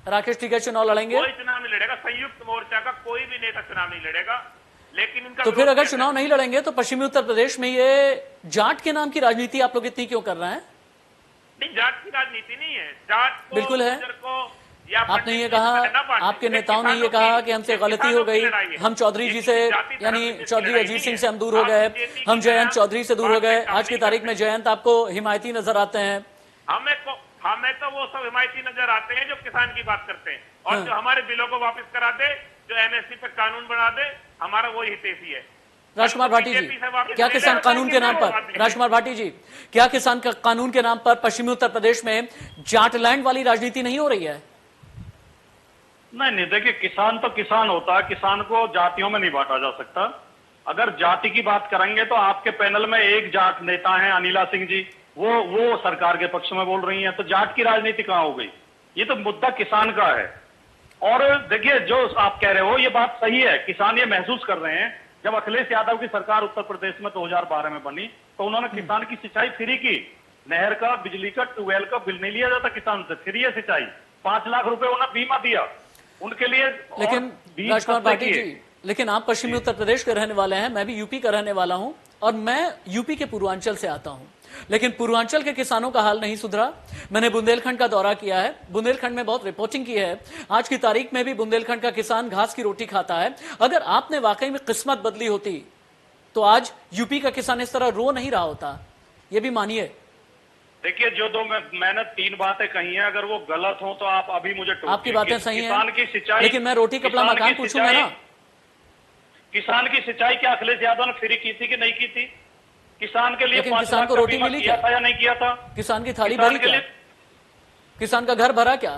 राकेश टिकैत चुनाव लड़ेंगे? कोई चुनाव नहीं लड़ेगा। संयुक्त मोर्चा का कोई भी नेता चुनाव नहीं लड़ेगा, लेकिन इनका तो फिर अगर चुनाव नहीं लड़ेंगे तो पश्चिमी उत्तर प्रदेश में ये जाट के नाम की राजनीति आप लोग इतनी क्यों कर रहे हैं? नहीं, जाट की राजनीति नहीं है। जाट को, बिल्कुल है। या आपने ये कहा, आपके नेताओं ने ये कहा कि हमसे गलती हो गई, हम चौधरी जी से यानी चौधरी अजीत सिंह से हम दूर हो गए, हम जयंत चौधरी से दूर हो गए। आज की तारीख में जयंत आपको हिमायती नजर आते हैं। हमें तो वो सब हिमायती नजर आते हैं जो किसान की बात करते हैं और जो हमारे बिलों को वापस करा दे, जो एमएसपी पे कानून बना दे, हमारा वही हितैषी है। राजकुमार भाटी जी, क्या किसान कानून के नाम पर, राजकुमार भाटी जी, क्या किसान कानून के नाम पर पश्चिमी उत्तर प्रदेश में जाटलैंड वाली राजनीति नहीं हो रही है? नहीं, देखिए, किसान तो किसान होता है, किसान को जातियों में नहीं बांटा जा सकता। अगर जाति की बात करेंगे तो आपके पैनल में एक जाट नेता है अनिला सिंह जी, वो सरकार के पक्ष में बोल रही हैं, तो जाट की राजनीति कहां हो गई? ये तो मुद्दा किसान का है। और देखिए, जो आप कह रहे हो ये बात सही है, किसान ये महसूस कर रहे हैं। जब अखिलेश यादव की सरकार उत्तर प्रदेश में 2012 में बनी तो उन्होंने किसान की सिंचाई फ्री की, नहर का, बिजली का, ट्यूबवेल का बिल नहीं लिया जाता किसान से, फ्री है सिंचाई, 5 लाख रुपए उन्होंने बीमा दिया उनके लिए। लेकिन राजकुमार भाटी जी, लेकिन आप पश्चिमी उत्तर प्रदेश के रहने वाले हैं, मैं भी यूपी का रहने वाला हूं और मैं यूपी के पूर्वांचल से आता हूं, लेकिन पूर्वांचल के किसानों का हाल नहीं सुधरा। मैंने बुंदेलखंड का दौरा किया है, बुंदेलखंड में बहुत रिपोर्टिंग की है। आज की तारीख में भी बुंदेलखंड का किसान घास की रोटी खाता है। अगर आपने वाकई में किस्मत बदली होती तो आज यूपी का किसान इस तरह रो नहीं रहा होता, ये भी मानिए। देखिए, जो दो मैंने 3 बातें कही हैं, अगर वो गलत हो तो आप अभी मुझे आपकी बातें सही हैं, किसान की सिंचाई, लेकिन मैं रोटी कपड़ा मकान पूछूंगा ना। किसान की सिंचाई क्या अखिलेश यादव ने फ्री की थी कि नहीं की थी? किसान के लिए किसान को रोटी मिली क्या? या नहीं किया था? किसान की थाली भरी क्या? किसान का घर भरा क्या?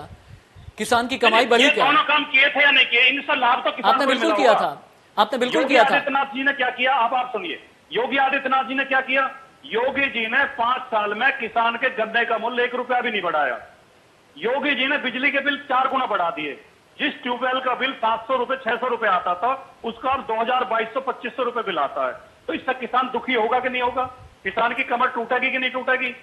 किसान की कमाई बढ़ी क्या? दोनों काम किए थे या नहीं किए? इनसे लाभ तो किसान आपने बिल्कुल किया था, आपने बिल्कुल किया था। आदित्यनाथ जी ने क्या किया आप सुनिए। योगी आदित्यनाथ जी ने क्या किया? योगी जी ने 5 साल में किसान के गन्ने का मूल्य 1 रुपया भी नहीं बढ़ाया। योगी जी ने बिजली के बिल 4 गुना बढ़ा दिए। जिस ट्यूबवेल का बिल 700 रुपए 600 रुपए आता था, उसका अब 2200-2500 रुपए बिल आता है। तो इससे किसान दुखी होगा कि नहीं होगा? किसान की कमर टूटेगी कि नहीं टूटेगी?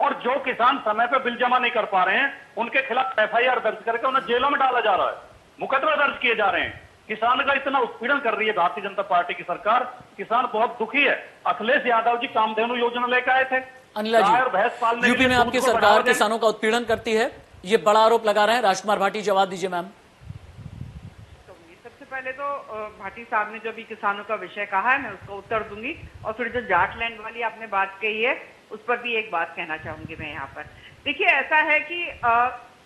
और जो किसान समय पे बिल जमा नहीं कर पा रहे हैं, उनके खिलाफ FIR दर्ज करके उन्हें जेलों में डाला जा रहा है, मुकदमे दर्ज किए जा रहे हैं। किसान का इतना उत्पीड़न कर रही है भारतीय जनता पार्टी की सरकार, किसान बहुत दुखी है। अखिलेश यादव जी कामधेनु योजना लेकर आए थे, अनिला जी, यूपी में आपकी सरकार किसानों का उत्पीड़न करती है, ये बड़ा आरोप लगा रहे हैं। राजकुमार भाटी, जवाब दीजिए मैम। सबसे पहले तो भाटी साहब ने जो भी किसानों का विषय कहा है मैं उसका उत्तर दूंगी, और फिर जो जाटलैंड वाली आपने बात कही है उस पर भी एक बात कहना चाहूंगी मैं यहाँ पर। देखिए, ऐसा है कि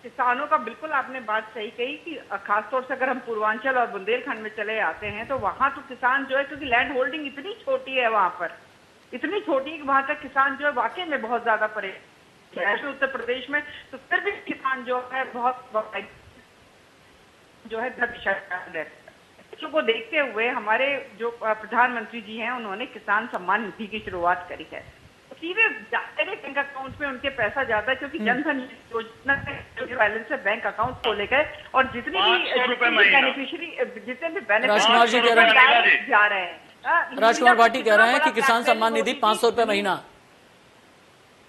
किसानों का बिल्कुल आपने बात सही कही कि खासतौर से अगर हम पूर्वांचल और बुंदेलखंड में चले आते हैं तो वहां तो किसान जो है, क्योंकि लैंड होल्डिंग इतनी छोटी है वहां पर, इतनी छोटी है कि वहां तक किसान जो है वाकई में बहुत ज्यादा परेशान है। उत्तर प्रदेश में तो फिर भी किसान जो है बहुत जो है बच्चों को देखते हुए हमारे जो प्रधानमंत्री जी हैं उन्होंने किसान सम्मान निधि की शुरुआत करी है। सीधे डायरेक्ट बैंक अकाउंट में उनके पैसा जाता है, क्योंकि जनधन योजना जो बैलेंस है बैंक अकाउंट को लेकर, और जितने भी बेनिफिशियरी जितने भी राजकुमार जी कह रहे हैं, जा रहे हैं, राजकुमार भाटी कह रहे हैं कि किसान सम्मान निधि 500 रुपए महीना।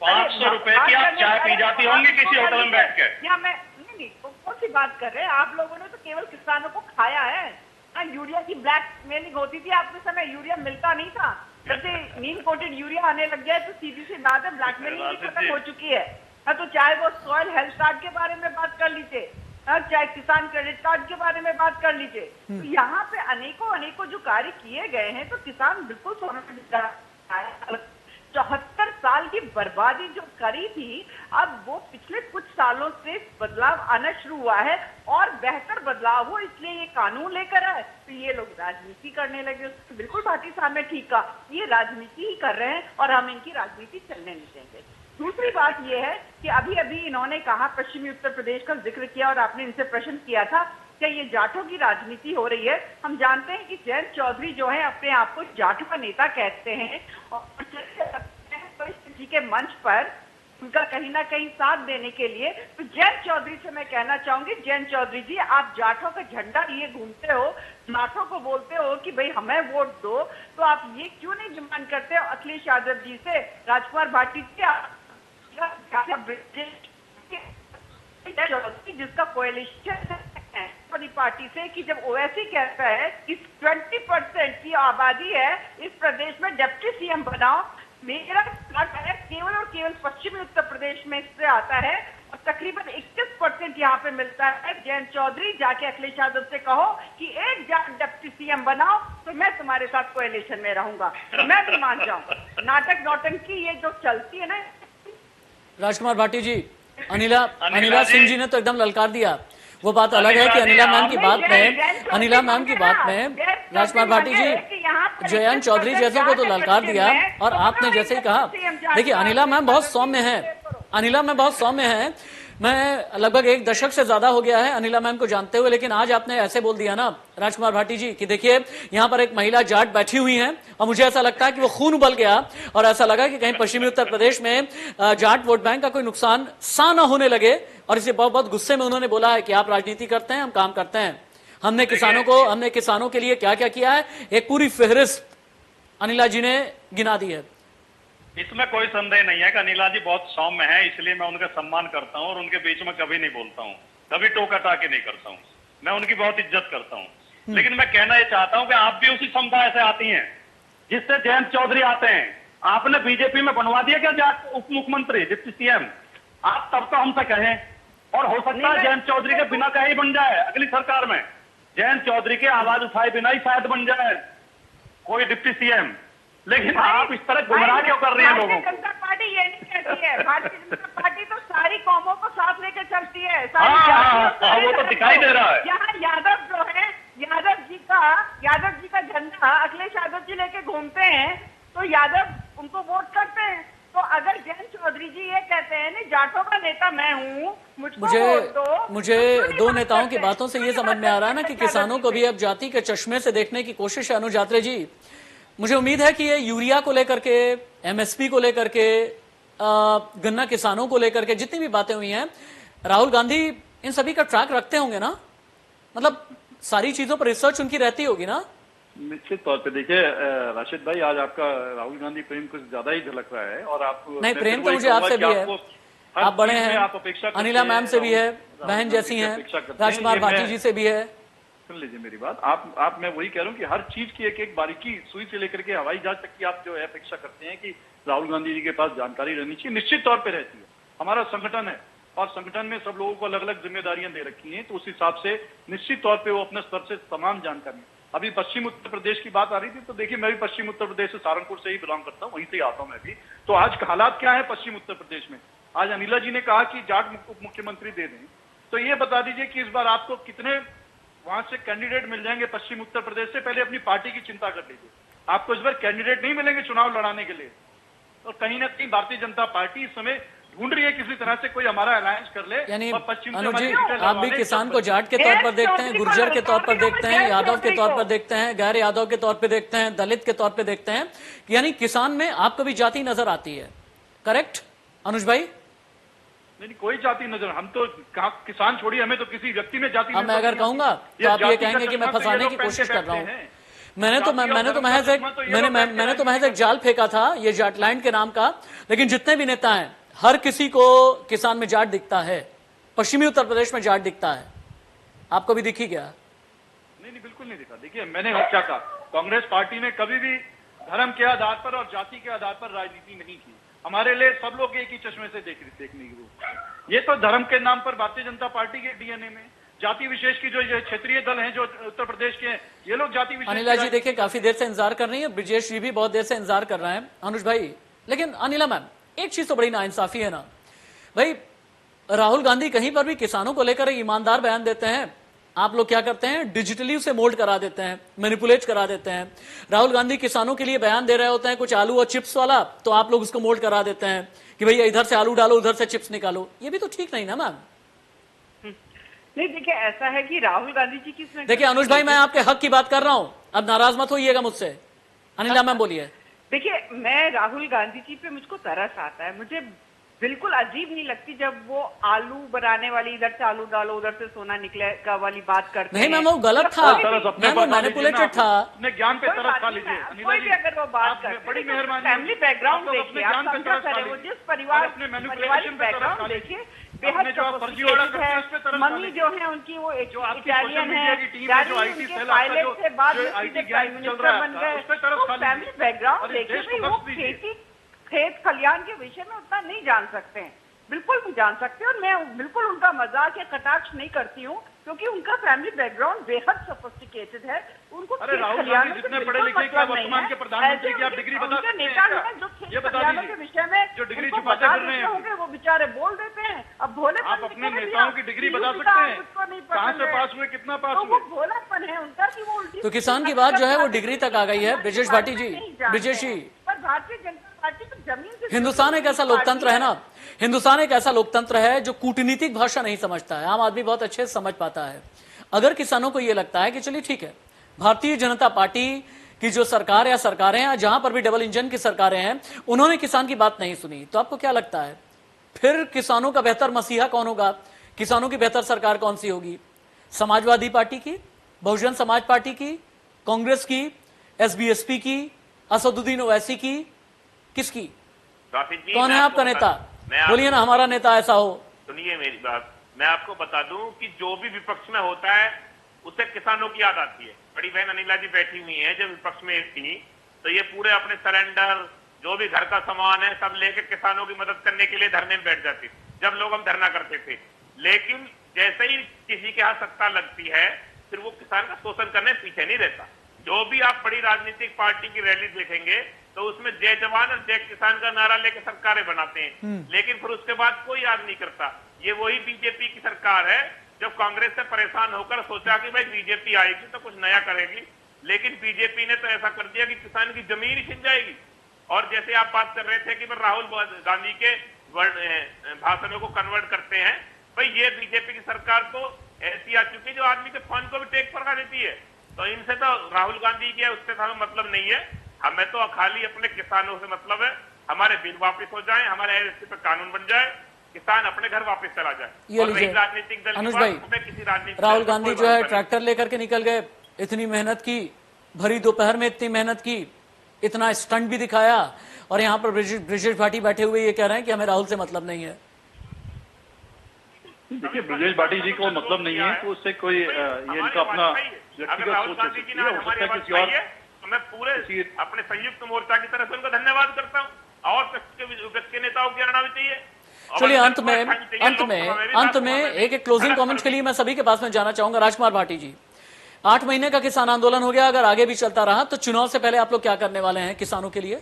500 रुपए की आप चाय पी जाती होंगी किसी होटल में बैठ के? या मैं नहीं कौन सी बात कर रहे हैं आप लोगों ने? तो केवल किसानों को खाया है। यूरिया की ब्लैकमेलिंग होती थी, आपके समय यूरिया मिलता नहीं था। जब से नीम कोटेड यूरिया आने लग गया तो सीधी सी बात है, ब्लैकमेलिंग भी खत्म हो चुकी है। तो चाहे वो सॉइल हेल्थ कार्ड के बारे में बात कर लीजिए, चाहे किसान क्रेडिट कार्ड के बारे में बात कर लीजिए, तो यहाँ पे अनेकों जो कार्य किए गए हैं, तो किसान बिल्कुल समझ 74 साल की बर्बादी जो करी थी, अब वो पिछले कुछ सालों से बदलाव आना शुरू हुआ है और बेहतर बदलाव हो, इसलिए ये कानून लेकर आए। तो ये लोग राजनीति करने लगे। बिल्कुल भाटी साहब ने ठीक कहा, ये राजनीति ही कर रहे हैं और हम इनकी राजनीति चलने नहीं देंगे। दूसरी बात ये है कि अभी इन्होंने कहा, पश्चिमी उत्तर प्रदेश का जिक्र किया और आपने इनसे प्रश्न किया था क्या ये जाटों की राजनीति हो रही है। हम जानते हैं कि जयंत चौधरी जो है अपने आप को जाटों का नेता कहते हैं और जी के मंच पर उनका कहीं ना कहीं साथ देने के लिए, तो जयंत चौधरी से मैं कहना चाहूंगी, जयंत चौधरी जी आप जाटों का झंडा लिए घूमते हो, जाटों को बोलते हो कि भाई हमें वोट दो, तो आप ये क्यों नहीं डिमांड करते हो अखिलेश यादव जी से, राजकुमार भाटी से, जिसका कोएलिशन है पार्टी से, कि जब ओवैसी कहता है कि 20% की आबादी है इस प्रदेश में, डिप्टी सीएम बनाओ, मेरा है केवल और केवल पश्चिमी उत्तर प्रदेश में इससे आता है और तकरीबन 21% यहाँ पे मिलता है। जयंत चौधरी जाके अखिलेश यादव से कहो कि एक डिप्टी सीएम बनाओ तो मैं तुम्हारे साथ कोएलिशन में रहूंगा, तो मैं भी मान जाऊं। नाटक नौटंकी ये जो चलती है ना। राजकुमार भाटी जी, अनिला सिंह जी ने तो एकदम ललकार दिया। वो बात अलग है कि अनिला मैम की बात में राजकुमार भाटी जी जयंत चौधरी जैसों को तो ललकार दिया, और आपने जैसे ही कहा, देखिए अनिला मैम बहुत सौम्य है। मैं लगभग 1 दशक से ज्यादा हो गया है अनिला मैम को जानते हुए, लेकिन आज आपने ऐसे बोल दिया ना राजकुमार भाटी जी कि देखिए यहाँ पर एक महिला जाट बैठी हुई है, और मुझे ऐसा लगता है कि वो खून उबल गया और ऐसा लगा कि कहीं पश्चिमी उत्तर प्रदेश में जाट वोट बैंक का कोई नुकसान सा न होने लगे, और इसे बहुत गुस्से में उन्होंने बोला है कि आप राजनीति करते हैं, हम काम करते हैं। हमने किसानों के लिए क्या क्या किया है, एक पूरी फेहरिस्त अनिला जी ने गिना दी है। इसमें कोई संदेह नहीं है कि अनिला जी बहुत सौम्य है, इसलिए मैं उनका सम्मान करता हूं और उनके बीच में कभी नहीं बोलता हूं, कभी टोक हटाके नहीं करता हूं, मैं उनकी बहुत इज्जत करता हूं। लेकिन मैं कहना ये चाहता हूं कि आप भी उसी समुदाय से आती हैं जिससे जयंत चौधरी आते हैं। आपने बीजेपी में बनवा दिया क्या जाट उप मुख्यमंत्री, डिप्टी सीएम? आप तब तो हमसे कहें, और हो सकता है जयंत चौधरी के बिना कहे ही बन जाए अगली सरकार में, जयंत चौधरी के आवाज उठाए बिना ही शायद बन जाए कोई डिप्टी सीएम। लेकिन आप इस तरह गुमराह क्यों कर रही है लोगों को? भारतीय जनता पार्टी ये नहीं कहती है, भारतीय जनता पार्टी तो सारी कौमों को साथ लेकर चलती है। वो तो दिखाई दे रहा है। यहाँ यादव जो है, यादव जी का झंडा अखिलेश यादव जी लेके घूमते हैं, तो यादव उनको वोट करते हैं। तो अगर जयंत चौधरी जी ये कहते हैं ना जाटों का नेता मैं हूँ, मुझे दो नेताओं की बातों से ये समझ में आ रहा है ना कि किसानों को भी अब जाति के चश्मे से देखने की कोशिश है। अनुज यात्रे जी, मुझे उम्मीद है कि ये यूरिया को लेकर के, एमएसपी को लेकर के, गन्ना किसानों को लेकर के जितनी भी बातें हुई हैं, राहुल गांधी इन सभी का ट्रैक रखते होंगे ना, मतलब सारी चीजों पर रिसर्च उनकी रहती होगी ना। निश्चित तौर पे देखिए राशिद भाई, आज आपका राहुल गांधी प्रेम कुछ ज्यादा ही झलक रहा है, और आप नहीं, प्रेम तो मुझे आपसे भी है, आप बड़े हैं, अनिला मैम से भी है, बहन जैसी हैं, राजकुमार भाटी जी से भी है। सुन लीजिए मेरी बात, आप मैं वही कह रहा हूँ कि हर चीज की एक एक बारीकी, सुई से लेकर के हवाई जहाज तक की आप जो है अपेक्षा करते हैं कि राहुल गांधी जी के पास जानकारी रहनी चाहिए, निश्चित तौर पे रहती है। हमारा संगठन है और संगठन में सब लोगों को अलग अलग जिम्मेदारियां दे रखी हैं, तो उस हिसाब से निश्चित तौर पे वो अपने स्तर से तमाम जानकारी। अभी पश्चिम उत्तर प्रदेश की बात आ रही थी, तो देखिए मैं भी पश्चिम उत्तर प्रदेश से सहारनपुर से ही बिलोंग करता हूँ, वहीं से आता हूँ मैं भी। तो आज हालात क्या है पश्चिम उत्तर प्रदेश में? आज अनिला जी ने कहा कि जाट उप मुख्यमंत्री दे दें, तो ये बता दीजिए कि इस बार आपको कितने वहां से कैंडिडेट मिल जाएंगे पश्चिम उत्तर प्रदेश से? पहले अपनी पार्टी की चिंता कर लीजिए। आपको इस बार कैंडिडेट नहीं मिलेंगे चुनाव लड़ाने के लिए, और कहीं ना कहीं भारतीय जनता पार्टी इस समय ढूंढ रही है किसी तरह से कोई हमारा अलायंस कर ले। यानी अनुज जी, आप भी किसान को जाट के तौर पर देखते हैं, गुर्जर के तौर पर देखते हैं, यादव के तौर पर देखते हैं, गैर यादव के तौर पर देखते हैं, दलित के तौर पर देखते हैं, यानी किसान में आपको भी जाति नजर आती है? करेक्ट अनुज भाई? नहीं, कोई जाति नजर, हम तो किसान छोड़िए, हमें तो किसी व्यक्ति में जाति अब मैं अगर कहूंगा तो आप ये कहेंगे कि मैं फंसाने की कोशिश कर रहा हूं। मैंने तो महज एक जाल फेंका था, ये जाटलैंड के नाम का। लेकिन जितने भी नेता हैं, हर किसी को किसान में जाट दिखता है। पश्चिमी उत्तर प्रदेश में जाट दिखता है, आपको भी दिखी क्या? नहीं, बिल्कुल नहीं दिखा। देखिए, मैंने क्या कहा, कांग्रेस पार्टी ने कभी भी धर्म के आधार पर और जाति के आधार पर राजनीति नहीं की। हमारे लिए सब लोग एक ही चश्मे से देखने की रूप। ये तो धर्म के नाम पर भारतीय जनता पार्टी के डीएनए में जाति विशेष की, जो ये क्षेत्रीय दल हैं जो उत्तर प्रदेश के, ये लोग जाति विशेष। अनिला जी देखिए काफी देर से इंतजार कर रही है, ब्रिजेश जी भी बहुत देर से इंतजार कर रहे हैं, अनुज भाई। लेकिन अनिला मैम, एक चीज तो बड़ी नाइंसाफी है ना भाई, राहुल गांधी कहीं पर भी किसानों को लेकर ईमानदार बयान देते हैं, आप लोग क्या करते हैं, डिजिटली उसे मोल्ड करा देते हैं, मैनिपुलेट करा देते हैं। राहुल गांधी किसानों के लिए बयान दे रहे होते हैं कुछ आलू और चिप्स वाला, तो आप लोग उसको मोल्ड करा देते हैं कि भैया इधर से आलू डालो, उधर से चिप्स निकालो। ये भी तो ठीक नहीं ना मैम? नहीं, देखिए ऐसा है कि राहुल गांधी जी की, देखिए अनुज भाई, मैं आपके हक की बात कर रहा हूं, अब नाराज मत होइएगा मुझसे। अनिला मैम बोलिए। देखिए, मैं राहुल गांधी जी पे मुझको तरस आता है। मुझे बिल्कुल अजीब नहीं लगती जब वो आलू बनाने वाली, इधर से आलू डालो उधर से सोना निकलेगा वाली बात करते हैं। नहीं मैम, वो गलत था, मैम वो मैनिपुलेटेड था। अपने ज्ञान पे तरस खा लीजिए। कोई भी अगर वो बात करते हैं, बड़ी मेहरबानी, फैमिली बैकग्राउंड देखिए, आप समझा करें, वो जिस पारिवारिक बैकग्राउंड देखिए, बेहद सोफिस्टिकेटेड है। मम्मी जो है उनकी वो इटालियन है, डैडी उनके पायलट से बाद में सीधे प्राइम मिनिस्टर बन गए। तो फैमिली बैकग्राउंड देखिए, वो खेत खलियान के विषय में उतना नहीं जान सकते हैं, बिल्कुल नहीं जान सकते। और मैं बिल्कुल उनका मजाक या कटाक्ष नहीं करती हूँ, क्योंकि उनका फैमिली बैकग्राउंड बेहद सोफिस्टिकेटेड है। उनको अरे राहुल गांधी जितने पढ़े लिखे क्या वर्तमान के प्रधानमंत्री की आप डिग्री बता सकते नेता हैं जो खेत खलियानों के विषय में जो डिग्री छुपाते फिर रहे हैं, वो बेचारे बोल देते हैं। अब भोले आप अपने नेताओं की डिग्री बता सकते हैं, कहाँ से पास हुए, कितना पास हुए? भोलापन है उनका कि वो उल्टी। तो किसान की बात जो है वो डिग्री तक आ गई है। ब्रिजेश भाटी जी, ब्रिजेश जी, पर भारतीय जनता पार्टी तो जमीन से, हिंदुस्तान एक ऐसा लोकतंत्र है ना, हिंदुस्तान एक ऐसा लोकतंत्र है जो कूटनीतिक भाषा नहीं समझता है, आम आदमी बहुत अच्छे से समझ पाता है। अगर किसानों को यह लगता है कि चलिए ठीक है, भारतीय जनता पार्टी की जो सरकार या सरकारें हैं, जहां पर भी डबल इंजन की सरकारें हैं, उन्होंने किसान की बात नहीं सुनी, तो आपको क्या लगता है फिर किसानों का बेहतर मसीहा कौन होगा, किसानों की बेहतर सरकार कौन सी होगी? समाजवादी पार्टी की, बहुजन समाज पार्टी की, कांग्रेस की, एसबीएसपी की, असदुद्दीन ओवैसी की, किसकी? कौन है आपका नेता? बोलिए ना, हमारा नेता ऐसा हो। सुनिए मेरी बात, मैं आपको बता दूं कि जो भी विपक्ष में होता है उससे किसानों की याद आती है। बड़ी बहन अनिला जी बैठी हुई है, जब विपक्ष में थी तो ये पूरे अपने सरेंडर, जो भी घर का सामान है सब लेके किसानों की मदद करने के लिए धरने में बैठ जाती, जब लोग हम धरना करते थे। लेकिन जैसे ही किसी के हाथ सत्ता लगती है, फिर वो किसान का शोषण करने पीछे नहीं रहता। जो भी आप बड़ी राजनीतिक पार्टी की रैली देखेंगे तो उसमें जय जवान और जय किसान का नारा लेकर सरकारें बनाते हैं, लेकिन फिर उसके बाद कोई याद नहीं करता। ये वही बीजेपी की सरकार है, जब कांग्रेस से परेशान होकर सोचा कि भाई बीजेपी आएगी तो कुछ नया करेगी, लेकिन बीजेपी ने तो ऐसा कर दिया कि किसान की जमीन ही छिन जाएगी। और जैसे आप बात कर रहे थे कि राहुल गांधी के भाषणों को कन्वर्ट करते हैं, भाई ये बीजेपी की सरकार तो ऐसी आ चुकी है जो आदमी के फोन को भी टेक पर देती है। तो इनसे तो राहुल गांधी के उससे हमें मतलब नहीं है, हमें तो खाली अपने किसानों से मतलब है। हमारे बिल वापस हो जाए, हमारे एसटी पे कानून बन जाए, किसान अपने घर वापस चला जाए। ये लीजिए राजनीतिक दल अनुज भाई, राहुल गांधी जो है ट्रैक्टर लेकर के निकल गए, इतनी मेहनत की, भरी दोपहर में इतनी मेहनत की, इतना स्टंट भी दिखाया, और यहाँ पर ब्रिजेश भाटी बैठे हुए ये कह रहे हैं कि हमें राहुल से मतलब नहीं है। देखिए, ब्रिजेश भाटी जी को मतलब नहीं है तो उससे कोई ये इनका अपना व्यक्तिगत सोच हो सकती है, हो सकता है किसी और। मैं पूरे अपने संयुक्त मोर्चा की तरफ से उनको धन्यवाद करता हूँ, और विपक्ष के नेताओं की आना भी चाहिए। चलिए अंत में एक क्लोजिंग कमेंट्स के लिए मैं सभी के पास में जाना चाहूंगा। राजकुमार भाटी जी, 8 महीने का किसान आंदोलन हो गया, अगर आगे भी चलता रहा तो चुनाव से पहले आप लोग क्या करने वाले हैं किसानों के लिए?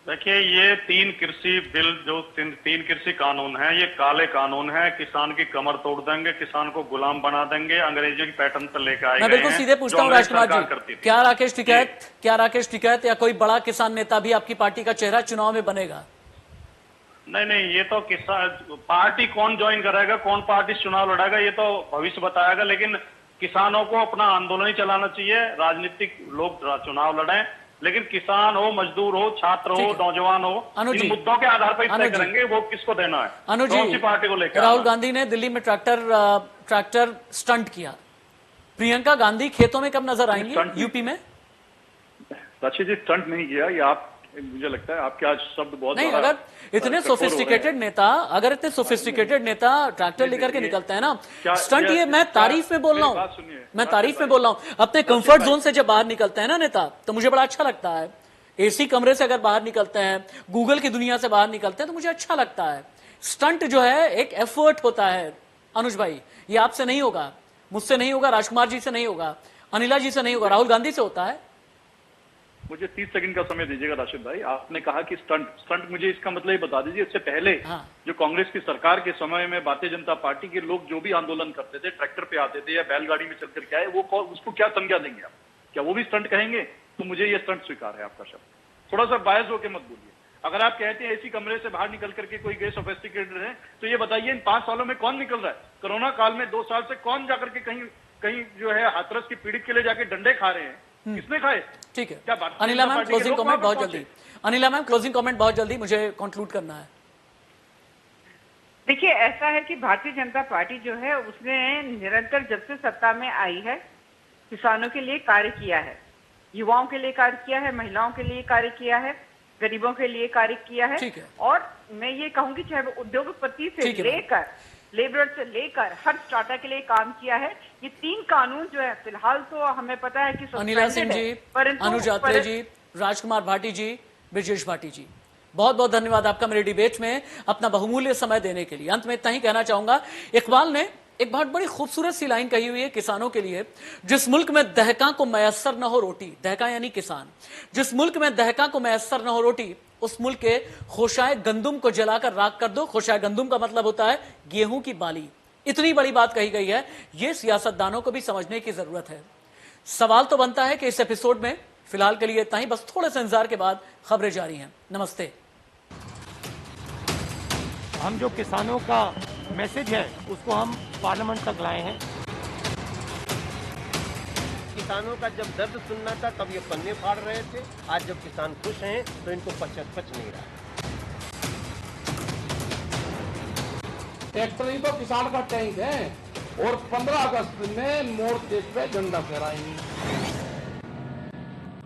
देखिए, ये 3 कृषि बिल, जो 3 कृषि कानून हैं, ये काले कानून हैं, किसान की कमर तोड़ देंगे, किसान को गुलाम बना देंगे, अंग्रेजों की पैटर्न पर लेकर आए। मैं बिल्कुल सीधे पूछता हूँ राजकुमार जी, क्या राकेश टिकैत या कोई बड़ा किसान नेता भी आपकी पार्टी का चेहरा चुनाव में बनेगा? नहीं, ये तो किसान पार्टी कौन ज्वाइन करेगा, कौन पार्टी चुनाव लड़ेगा, ये तो भविष्य बताएगा। लेकिन किसानों को अपना आंदोलन ही चलाना चाहिए, राजनीतिक लोग चुनाव लड़ें, लेकिन किसान हो, मजदूर हो, छात्र हो, नौजवान हो, इन मुद्दों के आधार पर तय करेंगे वो किसको देना है, अनुज कौन सी पार्टी को लेकर। राहुल गांधी ने दिल्ली में ट्रैक्टर स्टंट किया, प्रियंका गांधी खेतों में कब नजर आएंगी यूपी में? राशिद जी स्टंट नहीं किया, ये आप, मुझे लगता है आपके आज शब्द बहुत नहीं, अगर इतने सोफिस्टिकेटेड नेता ट्रैक्टर लेकर के निकलते हैं ना, स्टंट, ये मैं तारीफ में बोल रहा हूँ, अपने कंफर्ट जोन से जब बाहर निकलते हैं ना नेता, तो मुझे बड़ा अच्छा लगता है। एसी कमरे से अगर बाहर निकलते हैं, गूगल की दुनिया से बाहर निकलते हैं, तो मुझे अच्छा लगता है। स्टंट जो है एक एफर्ट होता है अनुज भाई, ये आपसे नहीं होगा, मुझसे नहीं होगा, राजकुमार जी से नहीं होगा, अनिला जी से नहीं होगा, राहुल गांधी से होता है। मुझे 30 सेकंड का समय दीजिएगा राशिद भाई। आपने कहा कि स्टंट, मुझे इसका मतलब ये बता दीजिए, इससे पहले जो कांग्रेस की सरकार के समय में भारतीय जनता पार्टी के लोग जो भी आंदोलन करते थे, ट्रैक्टर पे आते थे या बैलगाड़ी में चल करके आए, वो उसको क्या संज्ञा देंगे आप? क्या वो भी स्टंट कहेंगे? तो मुझे ये स्टंट स्वीकार है आपका शब्द। थोड़ा सा बायस होकर मत बोलिए। अगर आप कहते हैं एसी कमरे से बाहर निकल करके कोई गए सोफिस्टिकेटेड है, तो ये बताइए इन 5 सालों में कौन निकल रहा है? कोरोना काल में 2 साल से कौन जाकर के कहीं जो है हाथरस की पीड़ित के लिए जाके डंडे खा रहे हैं? किसने खाए? ठीक है, अनिला मैम क्लोजिंग कमेंट बहुत जल्दी। अनिला मैम क्लोजिंग कमेंट बहुत जल्दी, मुझे कंक्लूड करना है। देखिए, ऐसा है कि भारतीय जनता पार्टी जो है उसने निरंतर जब से सत्ता में आई है किसानों के लिए कार्य किया है, युवाओं के लिए कार्य किया है, महिलाओं के लिए कार्य किया है, गरीबों के लिए कार्य किया है। और मैं ये कहूंगी चाहे वो उद्योगपति से लेकर लेबर से लेकर हर स्टार्टा के लिए काम किया है। ये 3 कानून जो है फिलहाल तो हमें पता है कि अनिला सिंह जी, अनुज आत्रे जी, राजकुमार भाटी जी, ब्रिजेश भाटी जी, बहुत बहुत धन्यवाद आपका मेरे डिबेट में अपना बहुमूल्य समय देने के लिए। अंत में इतना ही कहना चाहूंगा, इकबाल ने एक बहुत बड़ी खूबसूरत सी लाइन कही हुई है किसानों के लिए, जिस मुल्क में दहका को मैसर न हो रोटी, दहका यानी किसान, जिस मुल्क में दहका को मैसर न हो रोटी, उस मुल्क के खोशाए गंदुम को जलाकर राख कर दो। खोशाए गंदुम का मतलब होता है गेहूं की बाली। इतनी बड़ी बात कही गई है, यह सियासतदानों को भी समझने की जरूरत है। सवाल तो बनता है कि इस एपिसोड में फिलहाल के लिए इतना ही, बस थोड़े से इंतजार के बाद खबरें जारी हैं। नमस्ते। हम जो किसानों का मैसेज है उसको हम पार्लियामेंट तक लाए हैं। किसानों का जब दर्द सुनना था तब ये पन्ने फाड़ रहे थे, आज जब किसान खुश हैं तो इनको पच नहीं रहा। ट्रैक्टर ही तो किसान का टैंक है, और 15 अगस्त में मोर्चे पे झंडा फहराएंगे।